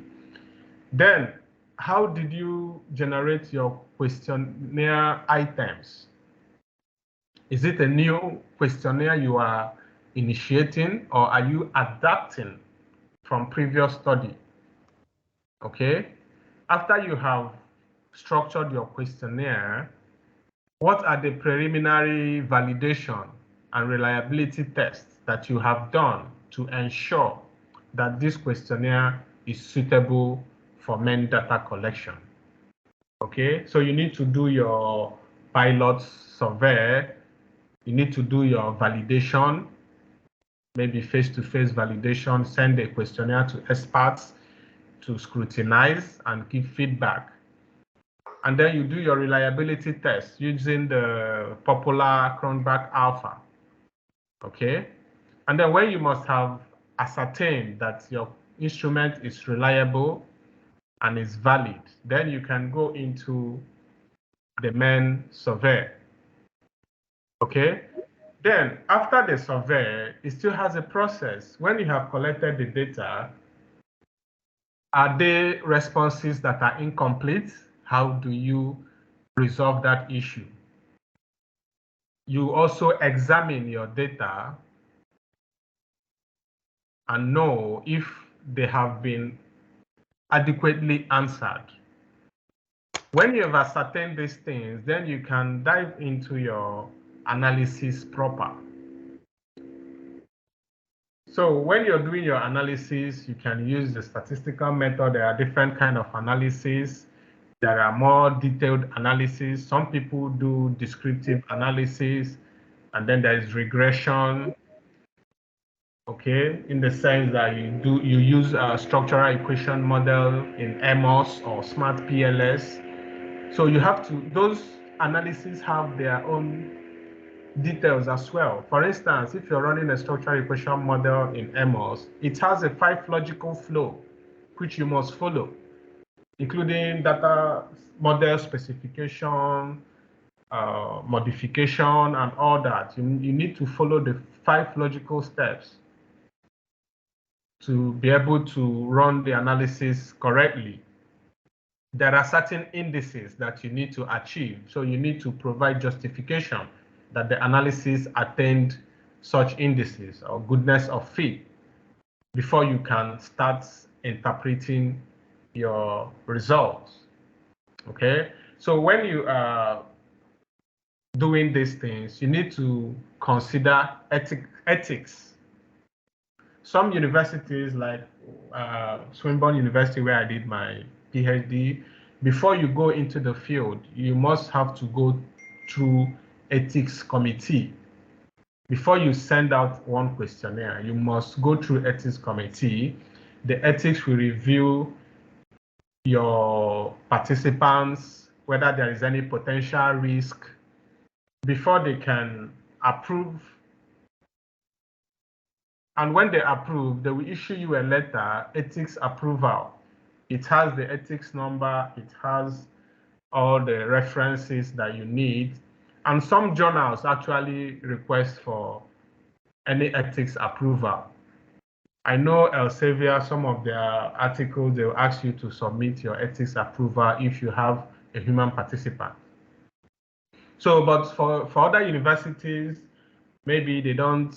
Then, how did you generate your questionnaire items? Is it a new questionnaire you are initiating, or are you adapting from previous study? Okay. After you have structured your questionnaire, what are the preliminary validation and reliability tests that you have done to ensure that this questionnaire is suitable for main data collection? Okay, so you need to do your pilot survey, you need to do your validation, maybe face-to-face validation, send a questionnaire to experts to scrutinize and give feedback. And then you do your reliability test using the popular Cronbach Alpha. Okay, and then when you must have ascertained that your instrument is reliable and is valid, then you can go into the main survey. Okay, then after the survey, it still has a process. When you have collected the data, are there responses that are incomplete? How do you resolve that issue? You also examine your data and know if they have been adequately answered. When you have ascertained these things, then you can dive into your analysis proper. So when you're doing your analysis, you can use the statistical method. There are different kinds of analysis. There are more detailed analysis. Some people do descriptive analysis, and then there is regression. Okay, in the sense that you use a structural equation model in MOS or smart PLS. So you have to, those analyses have their own details as well. For instance, if you're running a structural equation model in MOS, it has a 5 logical flow, which you must follow, including data model specification, modification, and all that. You need to follow the 5 logical steps to be able to run the analysis correctly. There are certain indices that you need to achieve. So you need to provide justification that the analysis attained such indices or goodness of fit before you can start interpreting your results. Okay, so when you are doing these things, you need to consider ethics. Some universities like Swinburne University, where I did my Ph.D., before you go into the field, you must have to go through ethics committee. Before you send out one questionnaire, you must go through ethics committee. The ethics will review your participants, whether there is any potential risk before they can approve. And when they approve, they will issue you a letter, ethics approval. It has the ethics number, it has all the references that you need. And some journals actually request for any ethics approval. I know Elsevier, some of their articles, they will ask you to submit your ethics approval if you have a human participant. So, but for other universities, maybe they don't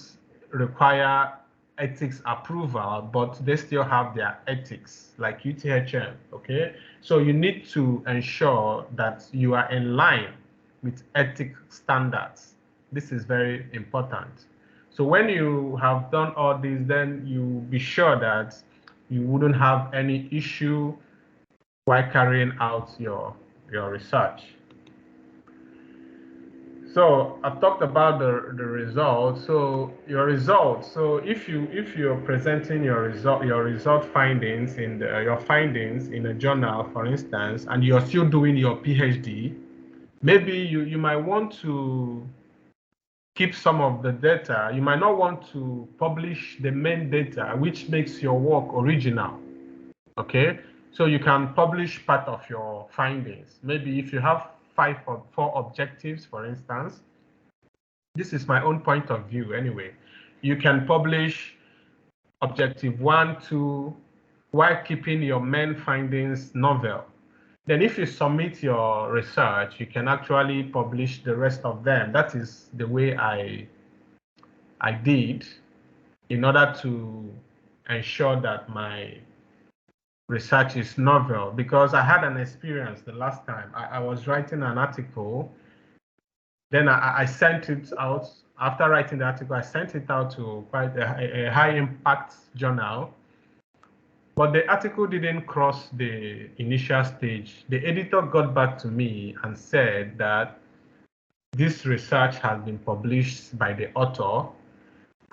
require ethics approval, but they still have their ethics, like UTHM, okay? So you need to ensure that you are in line with ethics standards. This is very important. So when you have done all this, then you be sure that you wouldn't have any issue while carrying out your research. So I've talked about the results. So your results. So if you're presenting your result findings in your findings in a journal, for instance, and you're still doing your PhD, maybe you might want to keep some of the data. You might not want to publish the main data, which makes your work original. Okay, so you can publish part of your findings. Maybe if you have 5 or 4 objectives, for instance, this is my own point of view anyway, you can publish objective 1, 2, while keeping your main findings novel. Then if you submit your research, you can actually publish the rest of them. That is the way I did in order to ensure that my research is novel, because I had an experience the last time. I was writing an article, then I sent it out. After writing the article, I sent it out to quite a high impact journal, but the article didn't cross the initial stage. The editor got back to me and said that this research has been published by the author,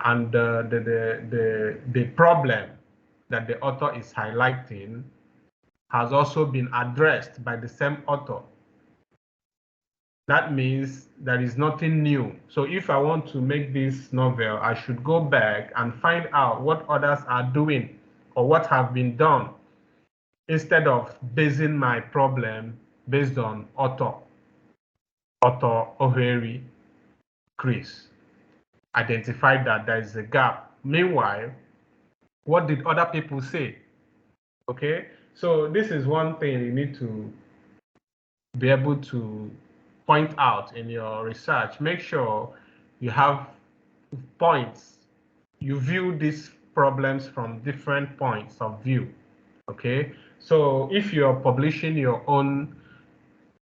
and the problem that the author is highlighting has also been addressed by the same author. That means there is nothing new. So if I want to make this novel, I should go back and find out what others are doing or what have been done, instead of basing my problem based on author Ohueri, Chris. Identified that there is a gap. Meanwhile, what did other people say? Okay, so this is one thing you need to be able to point out in your research. Make sure you have points. You view these problems from different points of view. Okay, so if you're publishing your own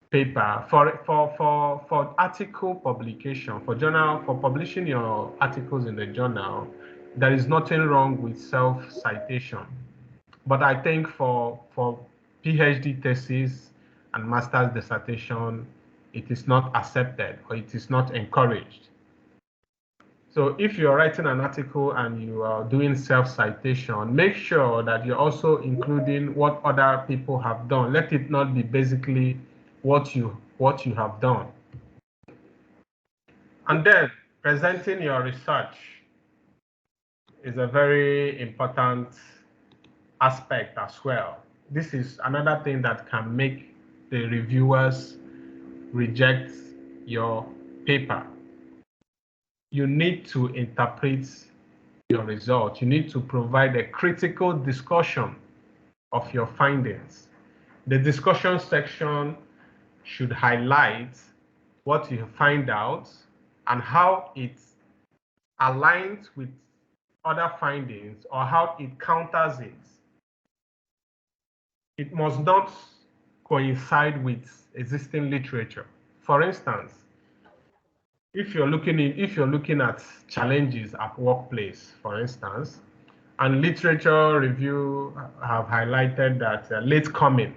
paper for article publication, for journal, for publishing your articles in the journal, there is nothing wrong with self-citation. But I think for PhD thesis and master's dissertation, it is not accepted or it is not encouraged. So if you're writing an article and you are doing self-citation, make sure that you're also including what other people have done. Let it not be basically what you have done. And then presenting your research is a very important aspect as well. This is another thing that can make the reviewers reject your paper. You need to interpret your results. You need to provide a critical discussion of your findings. The discussion section should highlight what you find out and how it aligns with other findings or how it counters it. It must not coincide with existing literature. For instance, if you're looking at challenges at workplace, for instance, and literature review have highlighted that late coming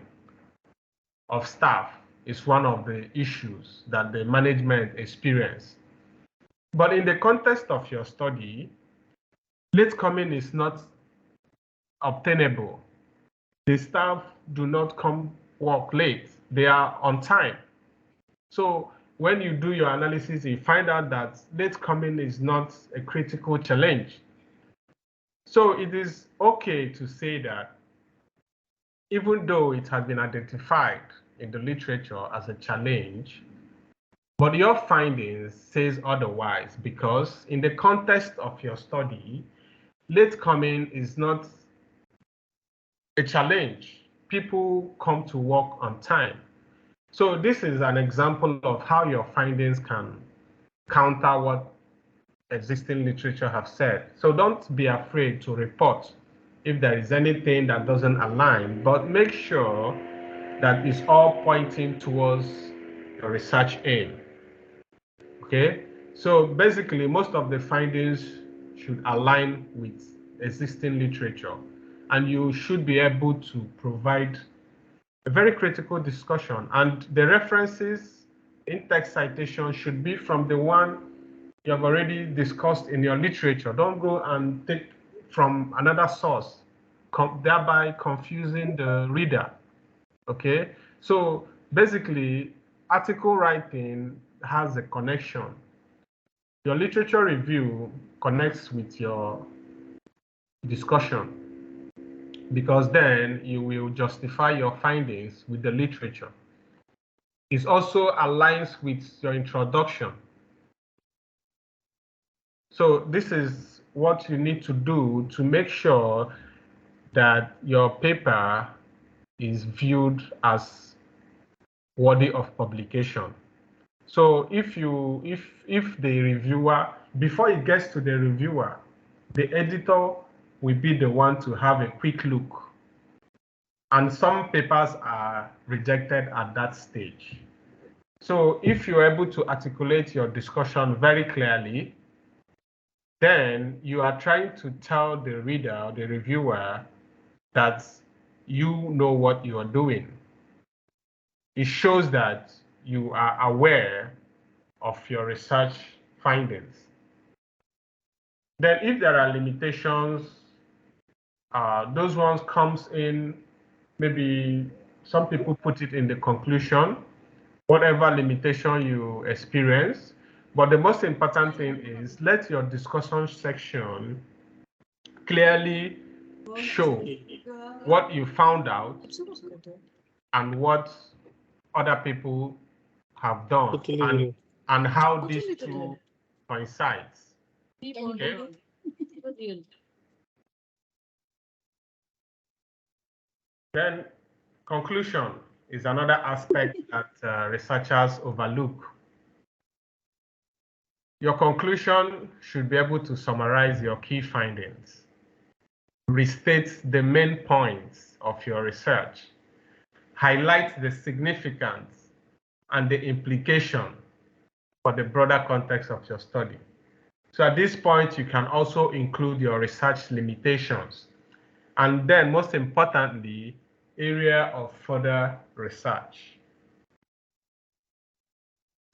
of staff is one of the issues that the management experience. But in the context of your study, late coming is not obtainable. The staff do not come work late. They are on time. So when you do your analysis, you find out that late coming is not a critical challenge. So it is okay to say that even though it has been identified in the literature as a challenge, but your findings says otherwise, because in the context of your study, late coming is not a challenge. People come to work on time. So this is an example of how your findings can counter what existing literature have said. So don't be afraid to report if there is anything that doesn't align, but make sure that it's all pointing towards your research aim. Okay, so basically most of the findings should align with existing literature, and you should be able to provide a very critical discussion, and the references in text citation should be from the one you have already discussed in your literature. Don't go and take from another source, thereby confusing the reader. Okay, so basically article writing has a connection. Your literature review connects with your discussion, because then you will justify your findings with the literature. It also aligns with your introduction. So this is what you need to do to make sure that your paper is viewed as worthy of publication. So if the reviewer, before it gets to the reviewer, the editor will be the one to have a quick look. And some papers are rejected at that stage. So if you're able to articulate your discussion very clearly, then you are trying to tell the reader or the reviewer that you know what you are doing. It shows that you are aware of your research findings. Then if there are limitations, those ones comes in, maybe some people put it in the conclusion, whatever limitation you experience. But the most important thing is let your discussion section clearly show what you found out and what other people have done, and how these two coincides. Okay. Then conclusion is another aspect that researchers overlook. Your conclusion should be able to summarize your key findings, restate the main points of your research, highlight the significance and the implication for the broader context of your study. So at this point, you can also include your research limitations, and then most importantly, area of further research.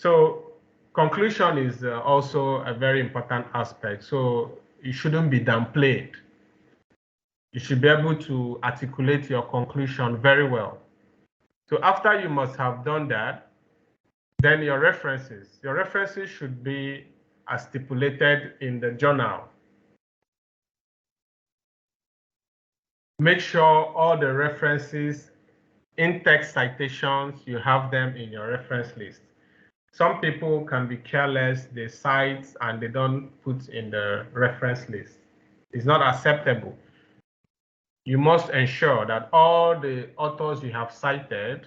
So conclusion is also a very important aspect. So it shouldn't be downplayed. You should be able to articulate your conclusion very well. So after you must have done that, then your references should be as stipulated in the journal. Make sure all the references, in-text citations, you have them in your reference list. Some people can be careless, they cite and they don't put in the reference list. It's not acceptable. You must ensure that all the authors you have cited,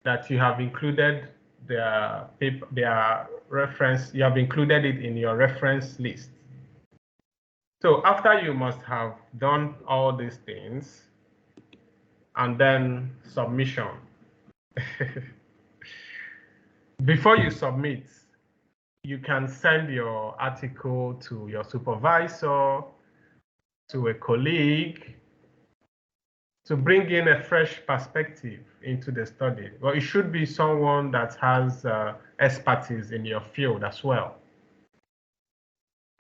that you have included their reference, you have included it in your reference list. So after you must have done all these things, and then submission. Before you submit, you can send your article to your supervisor, to a colleague, to bring in a fresh perspective into the study. Well, it should be someone that has expertise in your field as well.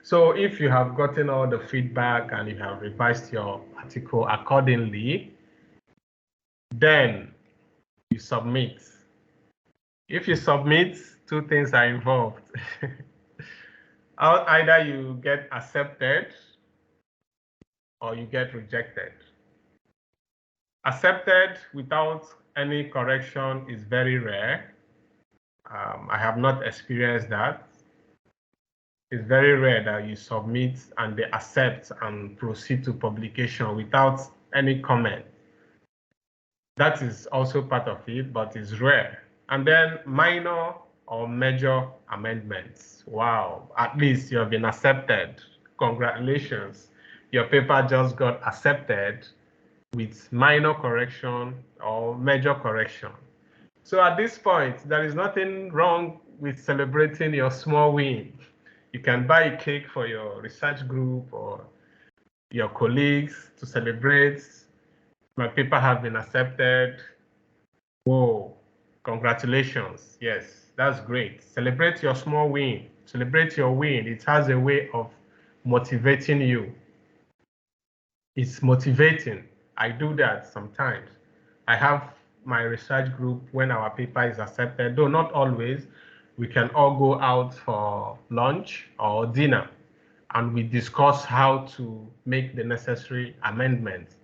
So if you have gotten all the feedback and you have revised your article accordingly, then you submit. If you submit, two things are involved. Either you get accepted or you get rejected. Accepted without any correction is very rare. I have not experienced that. It's very rare that you submit and they accept and proceed to publication without any comment. That is also part of it, but it's rare. And then minor or major amendments. Wow, at least you have been accepted. Congratulations. Your paper just got accepted with minor correction or major correction. So at this point, there is nothing wrong with celebrating your small win. You can buy a cake for your research group or your colleagues to celebrate. My paper have been accepted. Whoa, congratulations. Yes, that's great. Celebrate your small win. Celebrate your win. It has a way of motivating you. It's motivating. I do that sometimes. I have my research group when our paper is accepted, though not always. We can all go out for lunch or dinner and we discuss how to make the necessary amendments.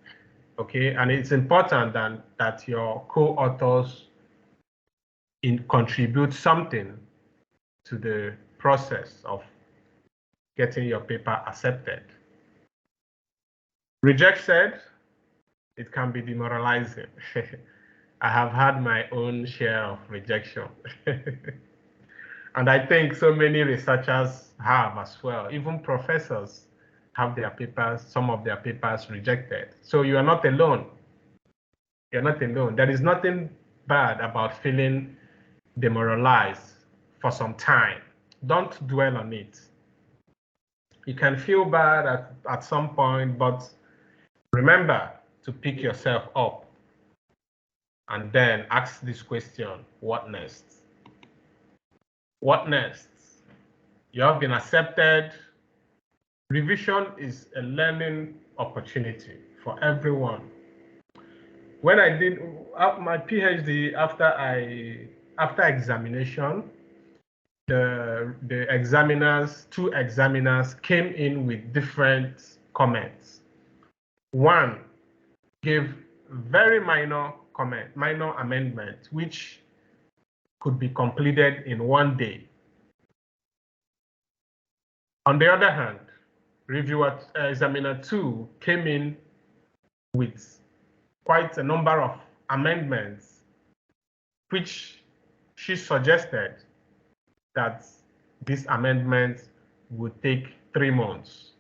Okay, and it's important that your co-authors contribute something to the process of getting your paper accepted. Rejected, it can be demoralizing. I have had my own share of rejection. And I think so many researchers have as well. Even professors have their papers, some of their papers rejected. So you are not alone. You're not alone. There is nothing bad about feeling demoralized for some time. Don't dwell on it. You can feel bad at some point, but remember to pick yourself up and then ask this question, what next? What next? You have been accepted. Revision is a learning opportunity for everyone. When I did my PhD, after examination, the examiners, two examiners came in with different comments. One gave very minor comment, minor amendment, which could be completed in one day. On the other hand, reviewer examiner 2 came in with quite a number of amendments, which she suggested that this amendment would take 3 months.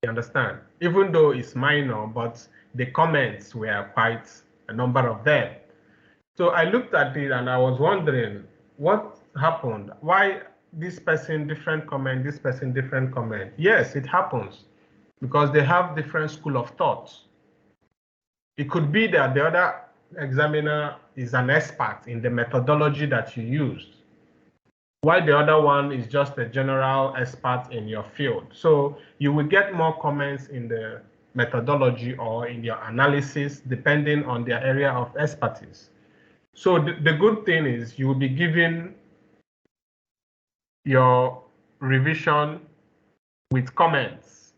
You understand? Even though it's minor, but the comments were quite a number of them. So I looked at it and I was wondering what happened. Why this person different comment, this person different comment? Yes, it happens because they have different school of thought. It could be that the other examiner is an expert in the methodology that you used, while the other one is just a general expert in your field. So you will get more comments in the methodology or in your analysis, depending on their area of expertise. So the good thing is you will be given your revision with comments.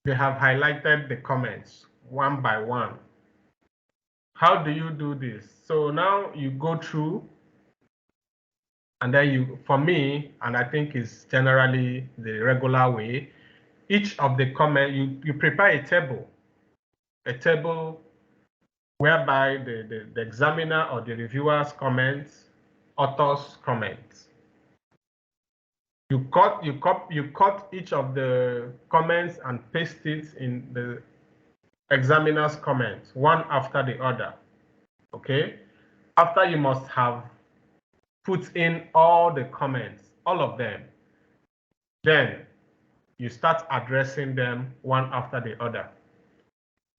They have highlighted the comments one by one. How do you do this? So now you go through and then you, for me, and I think it's generally the regular way, each of the comments, you prepare a table whereby the examiner or the reviewer's comments, author's comments. You cut each of the comments and paste it in the examiner's comments, one after the other, okay? After you must have put in all the comments, all of them, then you start addressing them one after the other.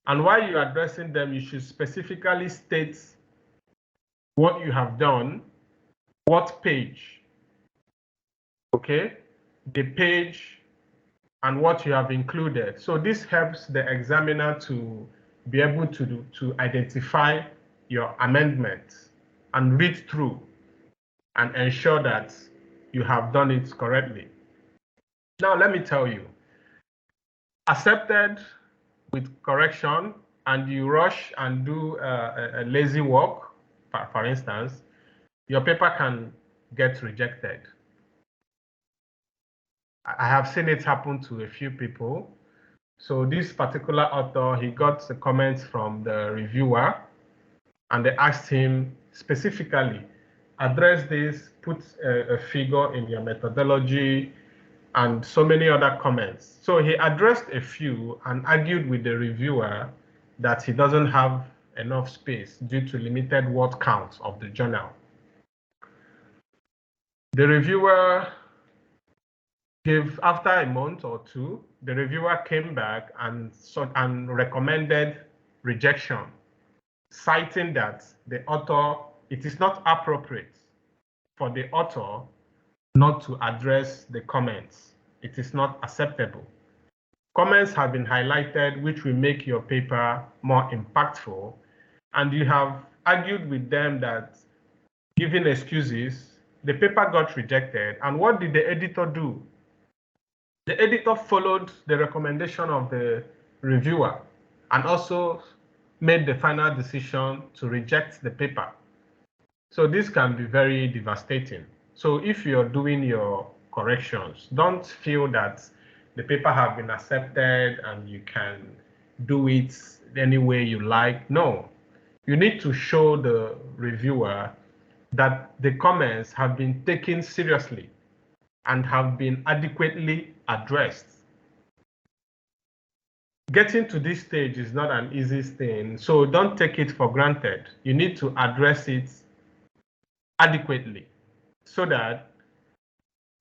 And while you're addressing them, you should specifically state what you have done, what page, okay? the page, and what you have included. So this helps the examiner to be able to identify your amendments and read through and ensure that you have done it correctly. Now, let me tell you, accepted with correction and you rush and do a lazy work, for instance, your paper can get rejected. I have seen it happen to a few people. So this particular author, he got the comments from the reviewer and they asked him specifically, address this, put a figure in your methodology, and so many other comments. So he addressed a few and argued with the reviewer that he doesn't have enough space due to limited word counts of the journal. The reviewer gave, after a month or two, the reviewer came back and recommended rejection, citing that the author, it is not appropriate for the author not to address the comments. It is not acceptable. Comments have been highlighted, which will make your paper more impactful. And you have argued with them that, giving excuses, the paper got rejected. And what did the editor do? The editor followed the recommendation of the reviewer and also made the final decision to reject the paper. So this can be very devastating. So if you're doing your corrections, don't feel that the paper have been accepted and you can do it any way you like. No, you need to show the reviewer that the comments have been taken seriously and have been adequately addressed. Getting to this stage is not an easy thing, so don't take it for granted. You need to address it adequately so that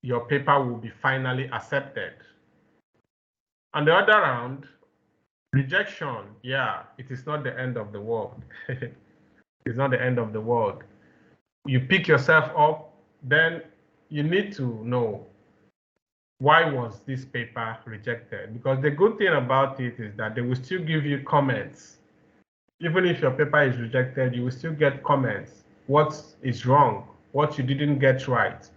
your paper will be finally accepted. On the other hand, rejection, yeah, it is not the end of the world. It's not the end of the world. You pick yourself up, then you need to know, why was this paper rejected? Because the good thing about it is that they will still give you comments. Even if your paper is rejected, you will still get comments. What is wrong? What you didn't get right?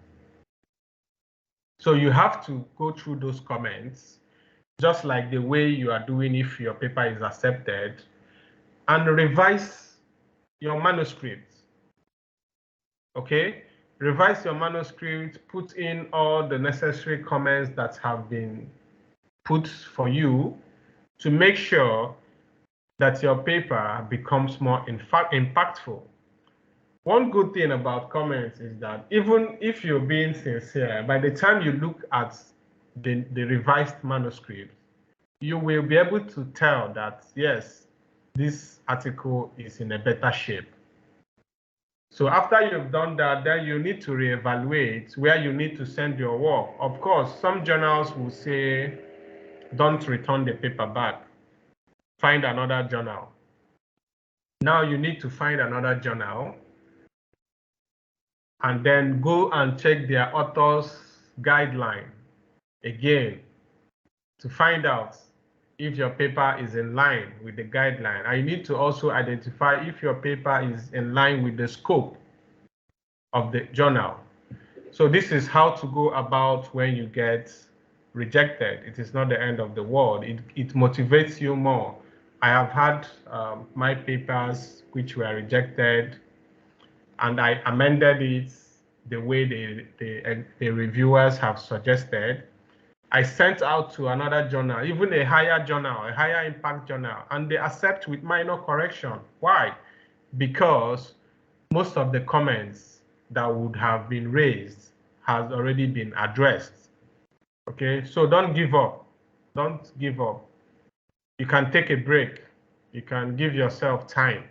So you have to go through those comments, just like the way you are doing if your paper is accepted, and revise your manuscript. Okay? Revise your manuscript, put in all the necessary comments that have been put for you to make sure that your paper becomes more impactful. One good thing about comments is that even if you're being sincere, by the time you look at the revised manuscript, you will be able to tell that, yes, this article is in a better shape. So after you've done that, then you need to reevaluate where you need to send your work. Of course, some journals will say, don't return the paper back. Find another journal. Now you need to find another journal and then go and check their author's guideline again to find out if your paper is in line with the guideline. And you need to also identify if your paper is in line with the scope of the journal. So this is how to go about when you get rejected. It is not the end of the world. It motivates you more. I have had my papers which were rejected, and I amended it the way the reviewers have suggested. I sent out to another journal, even a higher journal, a higher impact journal, and they accept with minor correction. Why? Because most of the comments that would have been raised has already been addressed. Okay, so don't give up. Don't give up. You can take a break. You can give yourself time.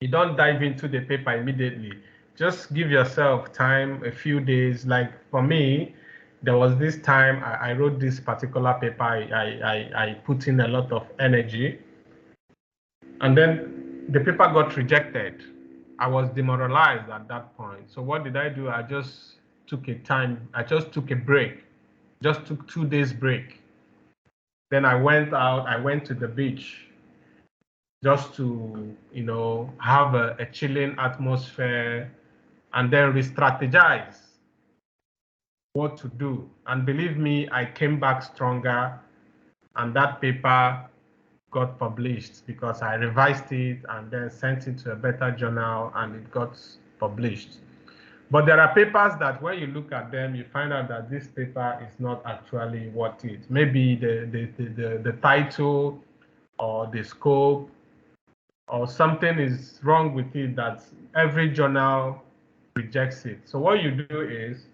You don't dive into the paper immediately. Just give yourself time, a few days. Like for me, there was this time I wrote this particular paper. I put in a lot of energy, and then the paper got rejected. I was demoralized at that point. So what did I do? I just took a time. I just took a break. just took 2 days break. Then I went to the beach just to, have a chilling atmosphere and then re-strategize what to do. And believe me, I came back stronger, and that paper got published because I revised it and then sent it to a better journal, and it got published. But there are papers that when you look at them, you find out that this paper is not actually worth it. Maybe the title or the scope or something is wrong with it that every journal rejects it. So what you do is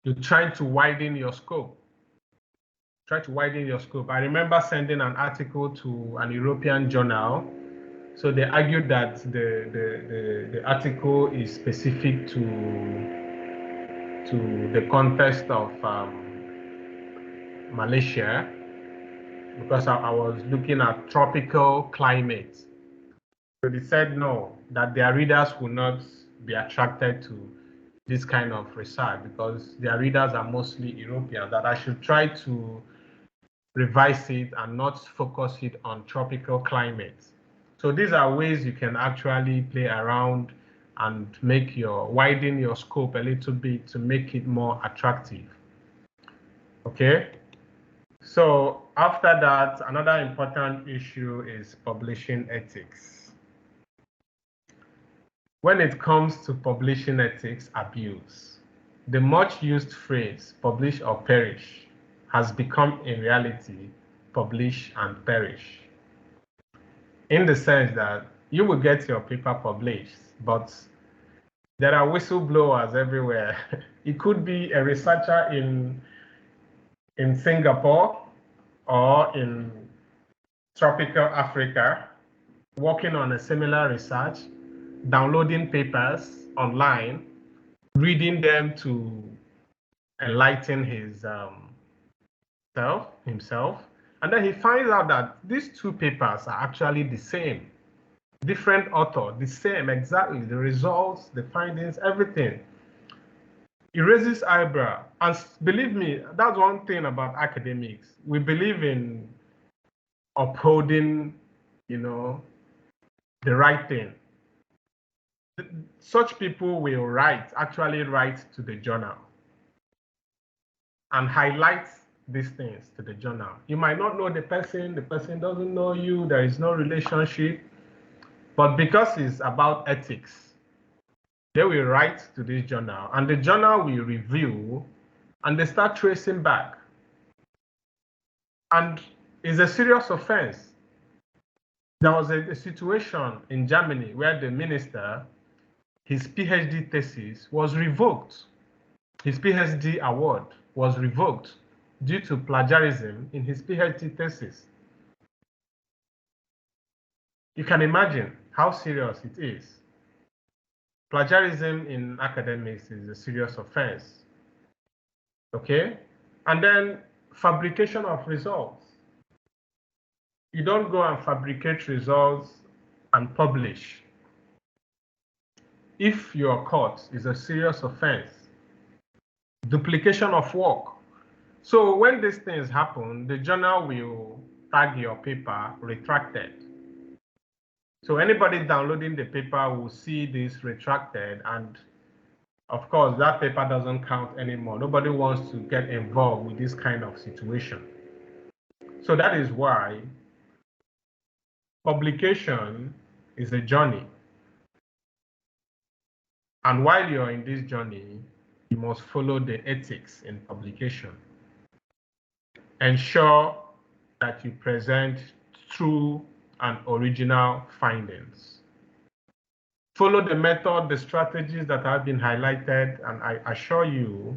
you try to widen your scope. Try to widen your scope. I remember sending an article to an European journal. So they argued that the article is specific to the context of Malaysia, because I was looking at tropical climate. So they said no, that their readers will not be attracted to this kind of research because their readers are mostly European, that I should try to revise it and not focus it on tropical climates. So these are ways you can actually play around and widen your scope a little bit to make it more attractive. Okay. So after that, another important issue is publishing ethics. When it comes to publishing ethics abuse, the much used phrase publish or perish has become in reality publish and perish, in the sense that you will get your paper published, but there are whistleblowers everywhere. It could be a researcher in Singapore or in tropical Africa working on a similar research, downloading papers online, reading them to enlighten himself, and then he finds out that these 2 papers are actually the same, different author, the same exactly, the results, the findings, everything. He raises eyebrow, and believe me, that's one thing about academics. We believe in upholding, the right thing. Such people will actually write to the journal and highlight these things to the journal. You might not know the person doesn't know you, there is no relationship, but because it's about ethics, they will write to this journal, and the journal will review, and they start tracing back. And it's a serious offense. There was a situation in Germany where the minister, his PhD thesis was revoked. His PhD award was revoked due to plagiarism in his PhD thesis. You can imagine how serious it is. Plagiarism in academics is a serious offense. Okay? And then fabrication of results. You don't go and fabricate results and publish. If you are caught, it's a serious offense. Duplication of work. So when these things happen, the journal will tag your paper retracted. So anybody downloading the paper will see this retracted, and of course that paper doesn't count anymore. Nobody wants to get involved with this kind of situation. So that is why publication is a journey. And while you're in this journey, you must follow the ethics in publication. Ensure that you present true and original findings. Follow the method, the strategies that have been highlighted, and I assure you,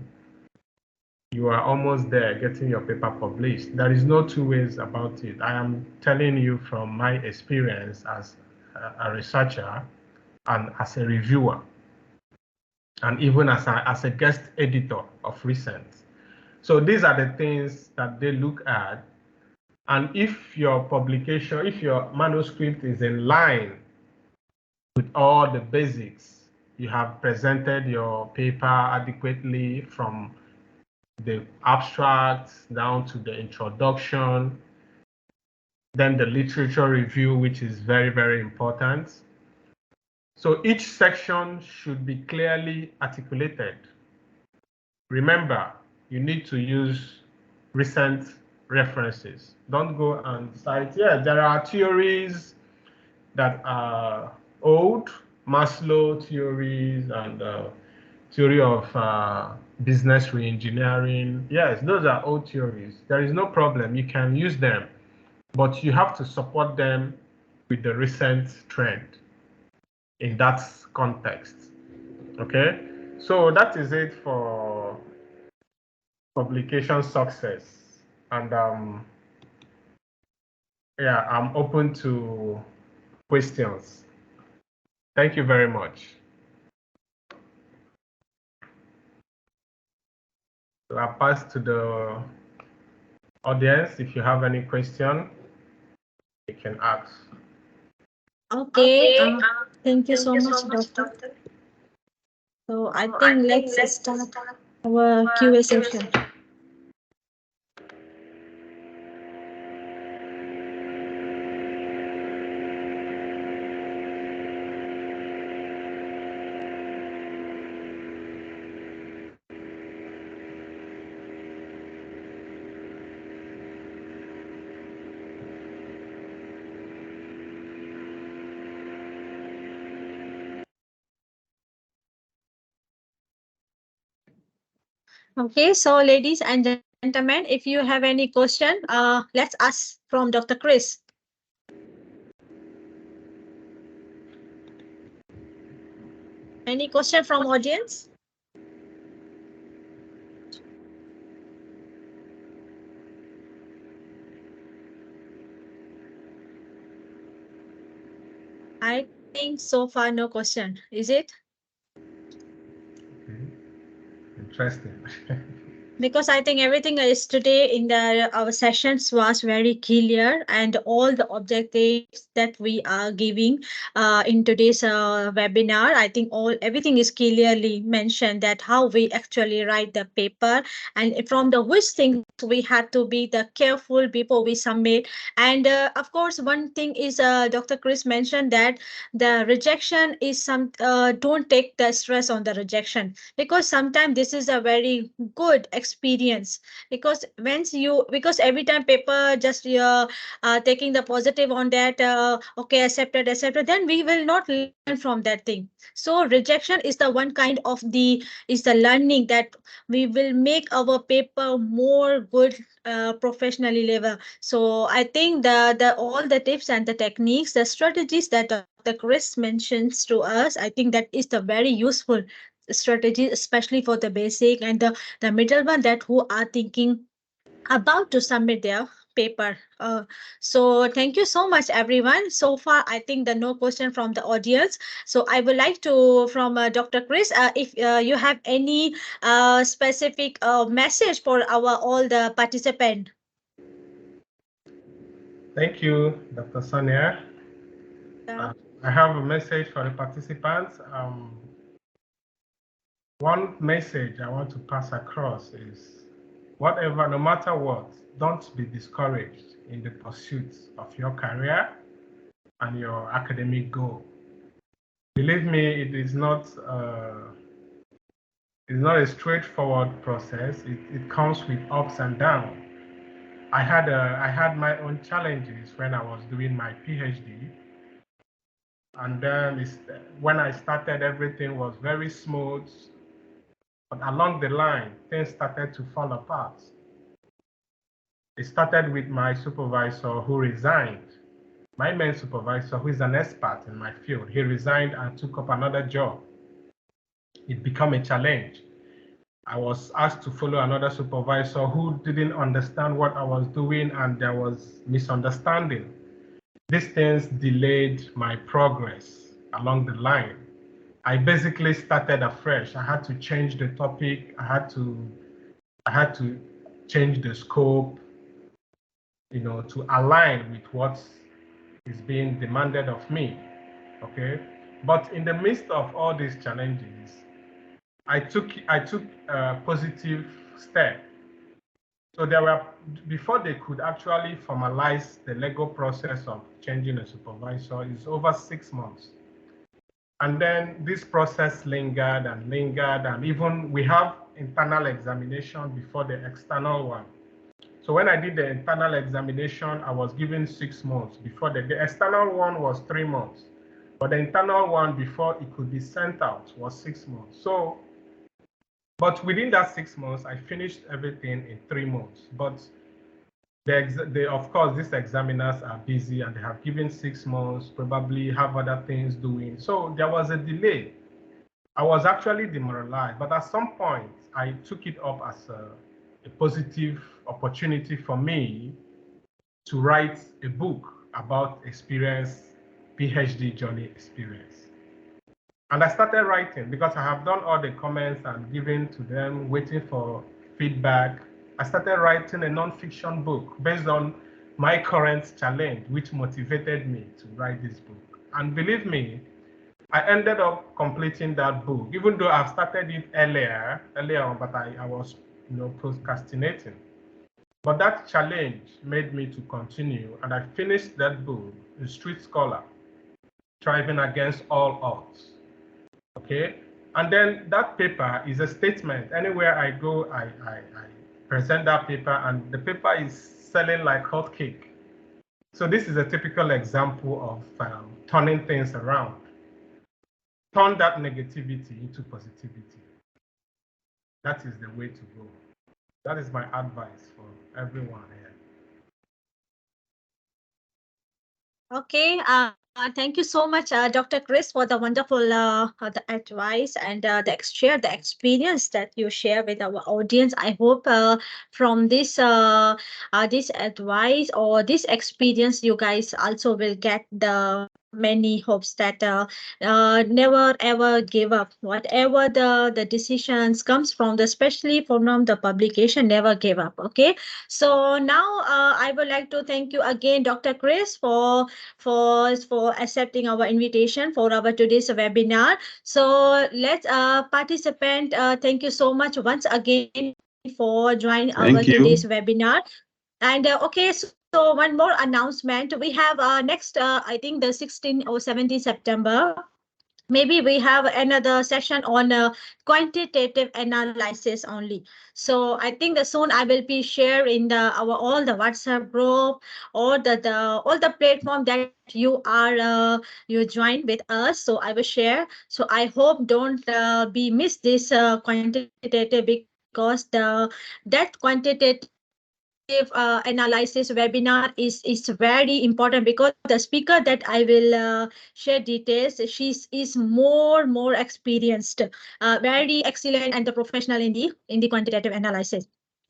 you are almost there getting your paper published. There is no 2 ways about it. I am telling you from my experience as a researcher and as a reviewer, and even as a guest editor of recent. So these are the things that they look at. And if your publication, if your manuscript is in line with all the basics, you have presented your paper adequately from the abstracts down to the introduction, then the literature review, which is very, very important. So each section should be clearly articulated. Remember, you need to use recent references. Don't go and cite, yeah, there are theories that are old, Maslow theories and theory of business reengineering. Yes, those are old theories. There is no problem. You can use them, but you have to support them with the recent trend in that context. Okay, so that is it for publication success. And yeah, I'm open to questions. Thank you very much. So I'll pass to the audience. If you have any question, you can ask. Okay. Thank you so much, Doctor. So I think let's start our QA session. Okay, so ladies and gentlemen, if you have any question, let's ask from Dr. Chris. Any question from audience? I think so far no question. Is it? Okay. Interesting. Because I think everything is today in our sessions was very clear, and all the objectives that we are giving in today's webinar, I think everything is clearly mentioned, that how we actually write the paper, and from the which things we had to be the careful before we submit. And of course, one thing is Dr. Chris mentioned that the rejection is don't take the stress on the rejection, because sometimes this is a very good experience, because every time paper just taking the positive on that, okay, accepted, then we will not learn from that thing. So rejection is the one kind of the learning that we will make our paper more good, professionally level. So I think the all the tips and the techniques, the strategies that Dr. Chris mentions to us, I think that is the very useful strategy, especially for the basic and the middle one, that who are thinking about to submit their paper. So thank you so much, everyone. So far, I think the no question from the audience. So I would like to from Dr. Chris, if you have any specific message for our all the participant. Thank you, Dr. Sonia. I have a message for the participants. One message I want to pass across is, whatever, no matter what, don't be discouraged in the pursuit of your career and your academic goal. Believe me, it's not a straightforward process. It comes with ups and downs. I had my own challenges when I was doing my Ph.D. And then when I started, everything was very smooth. But along the line, things started to fall apart. It started with my supervisor who resigned. My main supervisor, who is an expert in my field, he resigned and took up another job. It became a challenge. I was asked to follow another supervisor who didn't understand what I was doing, and there was misunderstanding. These things delayed my progress along the line. I basically started afresh. I had to change the topic. I had to change the scope, to align with what is being demanded of me. Okay. But in the midst of all these challenges, I took a positive step. So there were, before they could actually formalize the legal process of changing a supervisor, is over 6 months. And then this process lingered, and even we have internal examination before the external one. So when I did the internal examination, I was given 6 months. Before the external one was 3 months, but the internal one before it could be sent out was 6 months. So, but within that 6 months, I finished everything in 3 months. But of course, these examiners are busy and they have given 6 months, probably have other things doing. So there was a delay. I was actually demoralized, but at some point, I took it up as a positive opportunity for me to write a book about PhD journey experience. And I started writing because I have done all the comments and given to them, waiting for feedback. I started writing a non-fiction book based on my current challenge, which motivated me to write this book. And believe me, I ended up completing that book, even though I've started it earlier on, but I was, procrastinating. But that challenge made me to continue, and I finished that book, The Street Scholar, Thriving Against All Odds. Okay, and then that paper is a statement. Anywhere I go, I present that paper, and the paper is selling like hotcake. So this is a typical example of turning things around. Turn that negativity into positivity. That is the way to go. That is my advice for everyone here. Okay, thank you so much, Dr. Chris, for the wonderful the advice and share the experience that you share with our audience. I hope from this advice or this experience, you guys also will get the many hopes that never ever give up. Whatever the decisions comes from, especially from the publication, never give up. Okay, so now I would like to thank you again, Dr. Chris, for accepting our invitation for our today's webinar. So let's participant. Thank you so much once again for joining our Thank today's you. webinar. And okay, so one more announcement. We have next, I think the 16 or 17 September. Maybe we have another session on quantitative analysis only. So I think that soon I will be sharing the our all the WhatsApp group or the all the platform that you are you join with us. So I will share. So I hope don't be miss this quantitative, because that quantitative analysis webinar is very important, because the speaker that I will share details, she is more experienced, very excellent and the professional in the quantitative analysis.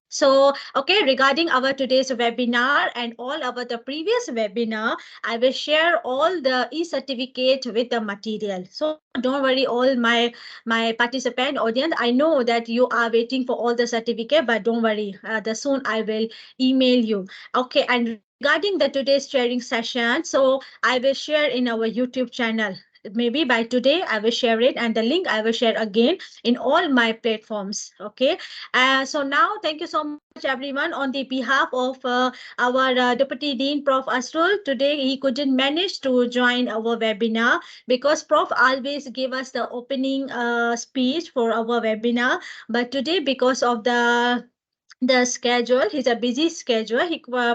So, okay, regarding our today's webinar and all our the previous webinar, I will share all the e-certificate with the material. So don't worry, all my participant audience. I know that you are waiting for all the certificate, but don't worry. The soon I will email you. Okay, and regarding the today's sharing session, so I will share in our YouTube channel. Maybe by today I will share it, and the link I will share again in all my platforms. Okay, so now, thank you so much, everyone. On the behalf of our Deputy Dean, Prof. Asrul, today he couldn't manage to join our webinar because Prof always give us the opening speech for our webinar. But today, because of the schedule, he's a busy schedule,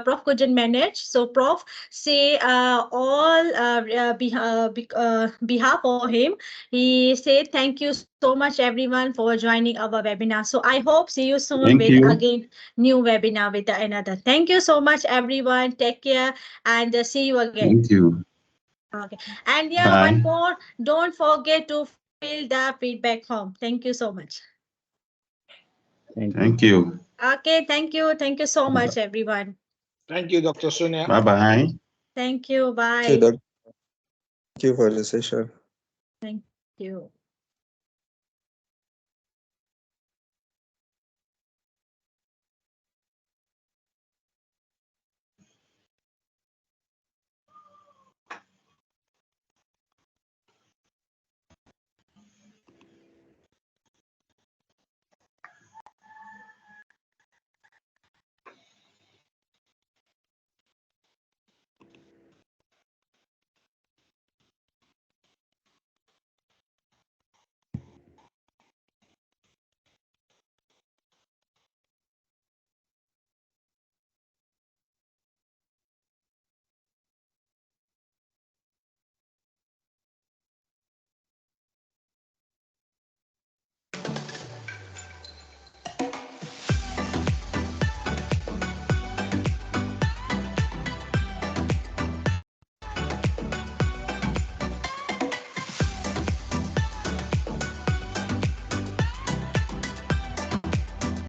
Prof couldn't manage. So Prof say all behalf of him, he said thank you so much everyone for joining our webinar. So I hope see you soon Thank with you. again new webinar with another. Thank you so much everyone, take care, and see you again. Thank you. Okay, and yeah, one Bye. more, don't forget to fill the feedback form. Thank you so much. Thank you. Okay, thank you so much everyone. Thank you, Dr. Sonia. Bye-bye. Thank you, Okay, bye. Doc. Thank you for the session. Thank you.